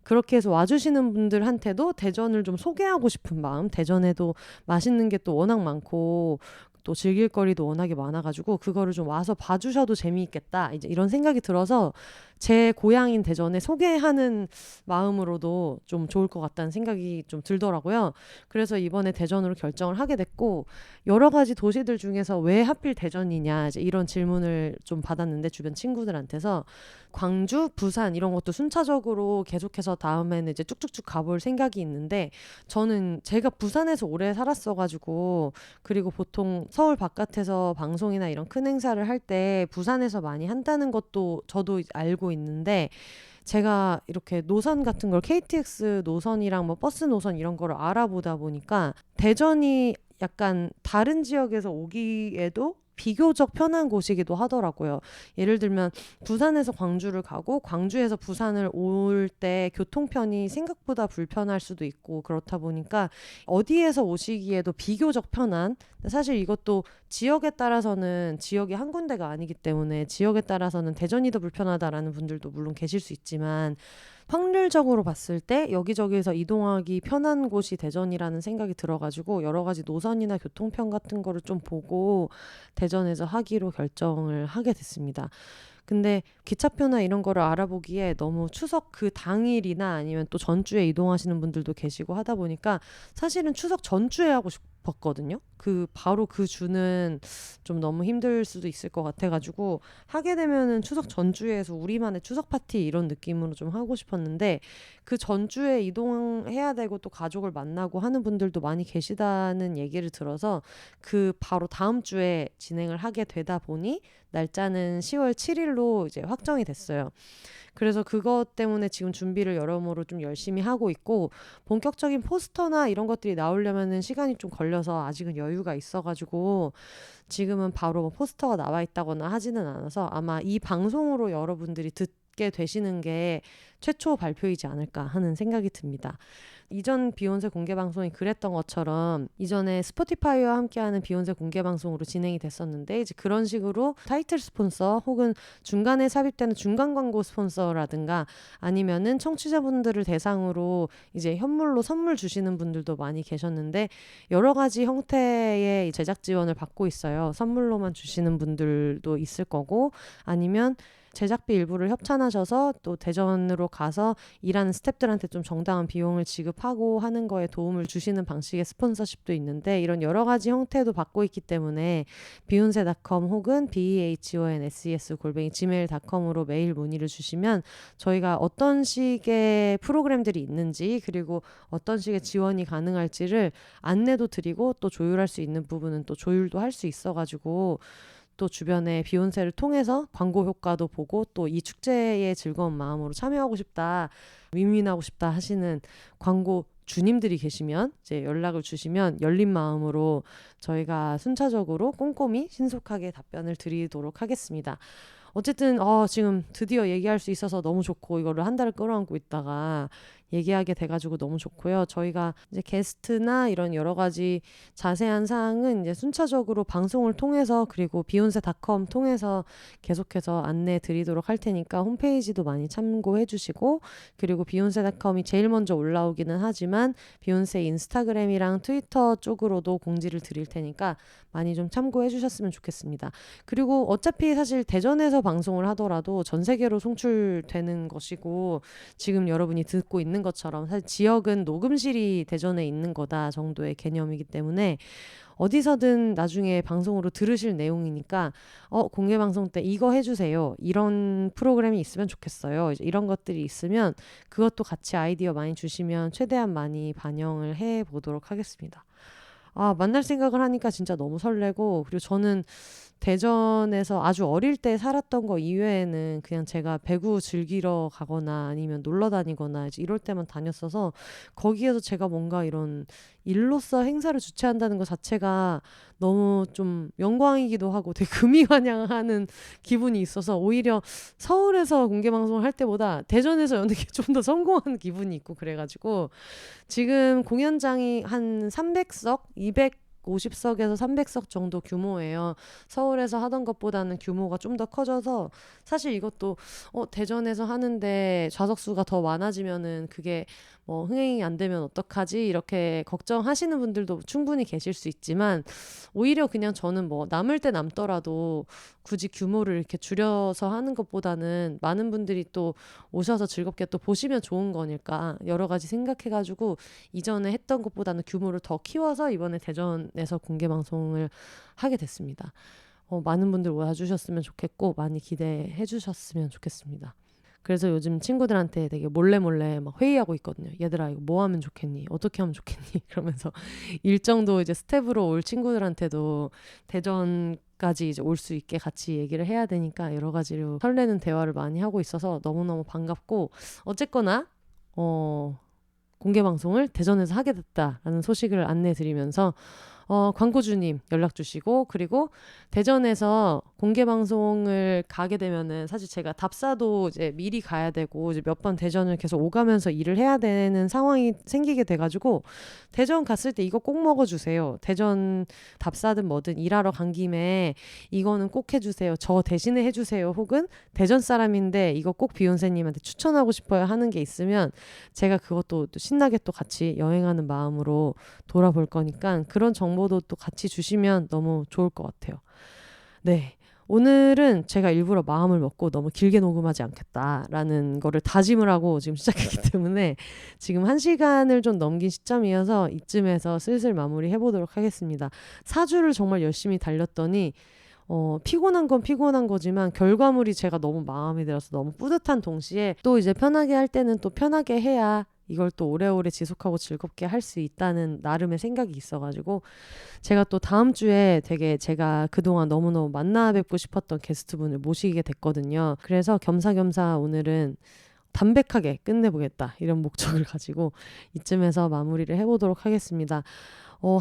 그렇게 해서 와주시는 분들한테도 대전을 좀 소개하고 싶은 마음, 대전에도 맛있는 게 또 워낙 많고 또 즐길 거리도 워낙에 많아가지고 그거를 좀 와서 봐주셔도 재미있겠다 이제 이런 생각이 들어서 제 고향인 대전에 소개하는 마음으로도 좀 좋을 것 같다는 생각이 좀 들더라고요. 그래서 이번에 대전으로 결정을 하게 됐고 여러 가지 도시들 중에서 왜 하필 대전이냐 이제 이런 질문을 좀 받았는데 주변 친구들한테서 광주, 부산 이런 것도 순차적으로 계속해서 다음에는 이제 쭉쭉쭉 가볼 생각이 있는데 저는 제가 부산에서 오래 살았어가지고 그리고 보통 서울 바깥에서 방송이나 이런 큰 행사를 할 때 부산에서 많이 한다는 것도 저도 알고 있는데 제가 이렇게 노선 같은 걸 KTX 노선이랑 뭐 버스 노선 이런 거를 알아보다 보니까 대전이 약간 다른 지역에서 오기에도 비교적 편한 곳이기도 하더라고요. 예를 들면 부산에서 광주를 가고 광주에서 부산을 올 때 교통편이 생각보다 불편할 수도 있고 그렇다 보니까 어디에서 오시기에도 비교적 편한 사실 이것도 지역에 따라서는 지역이 한 군데가 아니기 때문에 지역에 따라서는 대전이 더 불편하다라는 분들도 물론 계실 수 있지만 확률적으로 봤을 때 여기저기에서 이동하기 편한 곳이 대전이라는 생각이 들어가지고 여러 가지 노선이나 교통편 같은 거를 좀 보고 대전에서 하기로 결정을 하게 됐습니다. 근데 기차표나 이런 거를 알아보기에 너무 추석 그 당일이나 아니면 또 전주에 이동하시는 분들도 계시고 하다 보니까 사실은 추석 전주에 하고 싶었거든요. 바로 그 주는 좀 너무 힘들 수도 있을 것 같아가지고 하게 되면은 추석 전주에서 우리만의 추석 파티 이런 느낌으로 좀 하고 싶었는데 그 전주에 이동해야 되고 또 가족을 만나고 하는 분들도 많이 계시다는 얘기를 들어서 그 바로 다음 주에 진행을 하게 되다 보니 날짜는 10월 7일로 이제 확정이 됐어요. 그래서 그것 때문에 지금 준비를 여러모로 좀 열심히 하고 있고 본격적인 포스터나 이런 것들이 나오려면은 시간이 좀 걸려서 아직은 여유가 있어가지고 지금은 바로 뭐 포스터가 나와 있다거나 하지는 않아서 아마 이 방송으로 여러분들이 듣게 되시는 게 최초 발표이지 않을까 하는 생각이 듭니다. 이전 비욘세 공개 방송이 그랬던 것처럼 이전에 스포티파이와 함께하는 비욘세 공개 방송으로 진행이 됐었는데 이제 그런 식으로 타이틀 스폰서 혹은 중간에 삽입되는 중간 광고 스폰서라든가 아니면은 청취자분들을 대상으로 이제 현물로 선물 주시는 분들도 많이 계셨는데 여러 가지 형태의 제작 지원을 받고 있어요. 선물로만 주시는 분들도 있을 거고 아니면 제작비 일부를 협찬하셔서 또 대전으로 가서 일하는 스태프들한테 좀 정당한 비용을 지급하고 하는 거에 도움을 주시는 방식의 스폰서십도 있는데 이런 여러 가지 형태도 받고 있기 때문에 beyonce.com 혹은 behonses@gmail.com으로 메일 문의를 주시면 저희가 어떤 식의 프로그램들이 있는지 그리고 어떤 식의 지원이 가능할지를 안내도 드리고 또 조율할 수 있는 부분은 또 조율도 할 수 있어가지고 또 주변에 비욘세를 통해서 광고 효과도 보고 또 이 축제의 즐거운 마음으로 참여하고 싶다, 윈윈하고 싶다 하시는 광고 주님들이 계시면 이제 연락을 주시면 열린 마음으로 저희가 순차적으로 꼼꼼히 신속하게 답변을 드리도록 하겠습니다. 어쨌든 지금 드디어 얘기할 수 있어서 너무 좋고 이거를 한 달을 끌어안고 있다가 얘기하게 돼가지고 너무 좋고요. 저희가 이제 게스트나 이런 여러 가지 자세한 사항은 이제 순차적으로 방송을 통해서 그리고 비욘세닷컴 통해서 계속해서 안내 드리도록 할 테니까 홈페이지도 많이 참고해 주시고 그리고 비욘세닷컴이 제일 먼저 올라오기는 하지만 비욘세 인스타그램이랑 트위터 쪽으로도 공지를 드릴 테니까 많이 좀 참고해 주셨으면 좋겠습니다. 그리고 어차피 사실 대전에서 방송을 하더라도 전 세계로 송출되는 것이고 지금 여러분이 듣고 있는 것처럼 사실 지역은 녹음실이 대전에 있는 거다 정도의 개념이기 때문에 어디서든 나중에 방송으로 들으실 내용이니까 공개 방송 때 이거 해주세요. 이런 프로그램이 있으면 좋겠어요. 이제 이런 것들이 있으면 그것도 같이 아이디어 많이 주시면 최대한 많이 반영을 해보도록 하겠습니다. 만날 생각을 하니까 진짜 너무 설레고 그리고 저는 대전에서 아주 어릴 때 살았던 거 이외에는 그냥 제가 배구 즐기러 가거나 아니면 놀러 다니거나 이제 이럴 때만 다녔어서 거기에서 제가 뭔가 이런 일로서 행사를 주최한다는 것 자체가 너무 좀 영광이기도 하고 되게 금이환영하는 기분이 있어서 오히려 서울에서 공개방송을 할 때보다 대전에서 여는 게 좀 더 성공한 기분이 있고 그래가지고 지금 공연장이 한 300석, 250석에서 300석 정도 규모예요. 서울에서 하던 것보다는 규모가 좀 더 커져서 사실 이것도 대전에서 하는데 좌석수가 더 많아지면은 그게 뭐 흥행이 안 되면 어떡하지? 이렇게 걱정하시는 분들도 충분히 계실 수 있지만 오히려 그냥 저는 뭐 남을 때 남더라도 굳이 규모를 이렇게 줄여서 하는 것보다는 많은 분들이 또 오셔서 즐겁게 또 보시면 좋은 거니까 여러 가지 생각해가지고 이전에 했던 것보다는 규모를 더 키워서 이번에 대전에서 공개 방송을 하게 됐습니다. 많은 분들 와주셨으면 좋겠고 많이 기대해 주셨으면 좋겠습니다. 그래서 요즘 친구들한테 되게 몰래 막 회의하고 있거든요. 얘들아 이거 뭐 하면 좋겠니? 어떻게 하면 좋겠니? 그러면서 일정도 이제 스텝으로 올 친구들한테도 대전까지 이제 올 수 있게 같이 얘기를 해야 되니까 여러 가지로 설레는 대화를 많이 하고 있어서 너무너무 반갑고 어쨌거나 공개 방송을 대전에서 하게 됐다라는 소식을 안내드리면서 광고주님 연락 주시고 그리고 대전에서 공개 방송을 가게 되면은 사실 제가 답사도 이제 미리 가야 되고 이제 몇 번 대전을 계속 오가면서 일을 해야 되는 상황이 생기게 돼가지고 대전 갔을 때 이거 꼭 먹어주세요. 대전 답사든 뭐든 일하러 간 김에 이거는 꼭 해주세요. 저 대신에 해주세요. 혹은 대전 사람인데 이거 꼭 비욘세님한테 추천하고 싶어요 하는 게 있으면 제가 그것도 또 신나게 또 같이 여행하는 마음으로 돌아볼 거니까 그런 정보도 또 같이 주시면 너무 좋을 것 같아요. 네. 오늘은 제가 일부러 마음을 먹고 너무 길게 녹음하지 않겠다라는 거를 다짐을 하고 지금 시작했기 때문에 지금 1시간을 좀 넘긴 시점이어서 이쯤에서 슬슬 마무리 해보도록 하겠습니다. 4주를 정말 열심히 달렸더니 피곤한 건 피곤한 거지만 결과물이 제가 너무 마음에 들어서 너무 뿌듯한 동시에 또 이제 편하게 할 때는 또 편하게 해야 이걸 또 오래오래 지속하고 즐겁게 할 수 있다는 나름의 생각이 있어가지고 제가 또 다음 주에 되게 제가 그동안 너무너무 만나 뵙고 싶었던 게스트분을 모시게 됐거든요. 그래서 겸사겸사 오늘은 담백하게 끝내보겠다 이런 목적을 가지고 이쯤에서 마무리를 해보도록 하겠습니다.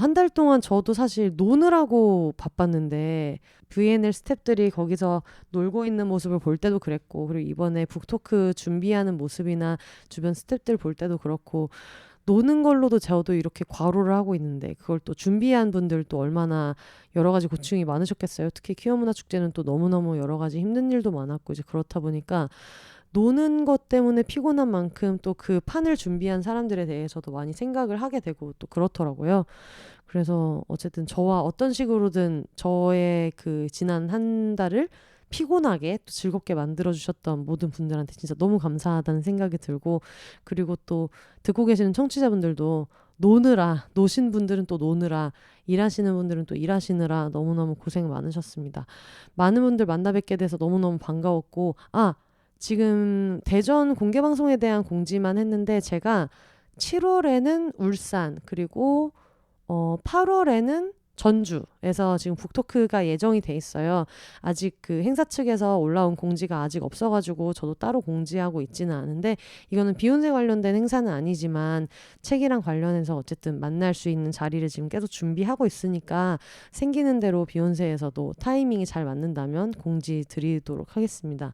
한 달 동안 저도 사실 노느라고 바빴는데 VNL 스태프들이 거기서 놀고 있는 모습을 볼 때도 그랬고 그리고 이번에 북토크 준비하는 모습이나 주변 스태프들 볼 때도 그렇고 노는 걸로도 저도 이렇게 과로를 하고 있는데 그걸 또 준비한 분들도 얼마나 여러 가지 고충이 많으셨겠어요. 특히 퀴어문화축제는 또 너무너무 여러 가지 힘든 일도 많았고 이제 그렇다 보니까 노는 것 때문에 피곤한 만큼 또 그 판을 준비한 사람들에 대해서도 많이 생각을 하게 되고 또 그렇더라고요. 그래서 어쨌든 저와 어떤 식으로든 저의 그 지난 한 달을 피곤하게 또 즐겁게 만들어주셨던 모든 분들한테 진짜 너무 감사하다는 생각이 들고 그리고 또 듣고 계시는 청취자분들도 노신 분들은 또 노느라 일하시는 분들은 또 일하시느라 너무너무 고생 많으셨습니다. 많은 분들 만나 뵙게 돼서 너무너무 반가웠고 지금 대전 공개방송에 대한 공지만 했는데 제가 7월에는 울산 그리고 8월에는 전주에서 지금 북토크가 예정이 돼 있어요. 아직 그 행사 측에서 올라온 공지가 아직 없어가지고 저도 따로 공지하고 있지는 않은데, 이거는 비욘세 관련된 행사는 아니지만 책이랑 관련해서 어쨌든 만날 수 있는 자리를 지금 계속 준비하고 있으니까 생기는 대로 비욘세에서도 타이밍이 잘 맞는다면 공지 드리도록 하겠습니다.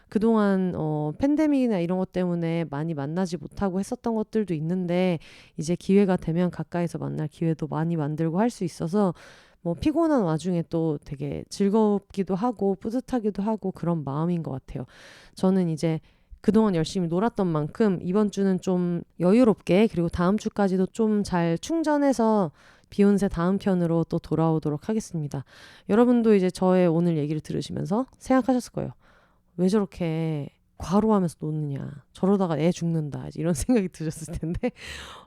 그동안 팬데믹이나 이런 것 때문에 많이 만나지 못하고 했었던 것들도 있는데, 이제 기회가 되면 가까이서 만날 기회도 많이 만들고 할 수 있어서 뭐 피곤한 와중에 또 되게 즐겁기도 하고 뿌듯하기도 하고 그런 마음인 것 같아요. 저는 이제 그동안 열심히 놀았던 만큼 이번 주는 좀 여유롭게, 그리고 다음 주까지도 좀 잘 충전해서 비욘세 다음 편으로 또 돌아오도록 하겠습니다. 여러분도 이제 저의 오늘 얘기를 들으시면서 생각하셨을 거예요. 왜 저렇게 과로하면서 노느냐, 저러다가 애 죽는다, 이런 생각이 드셨을 텐데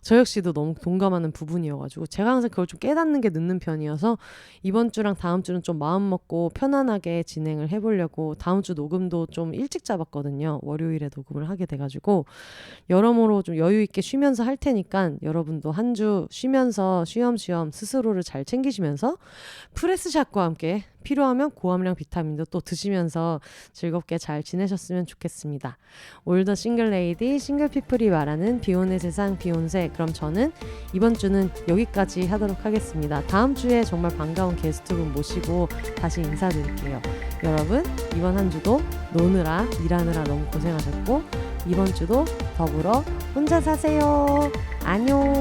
저 역시도 너무 동감하는 부분이어가지고 제가 항상 그걸 좀 깨닫는 게 늦는 편이어서 이번 주랑 다음 주는 좀 마음 먹고 편안하게 진행을 해보려고 다음 주 녹음도 좀 일찍 잡았거든요. 월요일에 녹음을 하게 돼가지고 여러모로 좀 여유 있게 쉬면서 할 테니까 여러분도 한 주 쉬면서 쉬엄쉬엄 스스로를 잘 챙기시면서 프레스샷과 함께 필요하면 고함량 비타민도 또 드시면서 즐겁게 잘 지내셨으면 좋겠습니다. 올더 싱글레이디 싱글피플이 말하는 비혼의 세상 비욘세, 그럼 저는 이번 주는 여기까지 하도록 하겠습니다. 다음 주에 정말 반가운 게스트분 모시고 다시 인사드릴게요. 여러분, 이번 한 주도 노느라 일하느라 너무 고생하셨고 이번 주도 더불어 혼자 사세요. 안녕.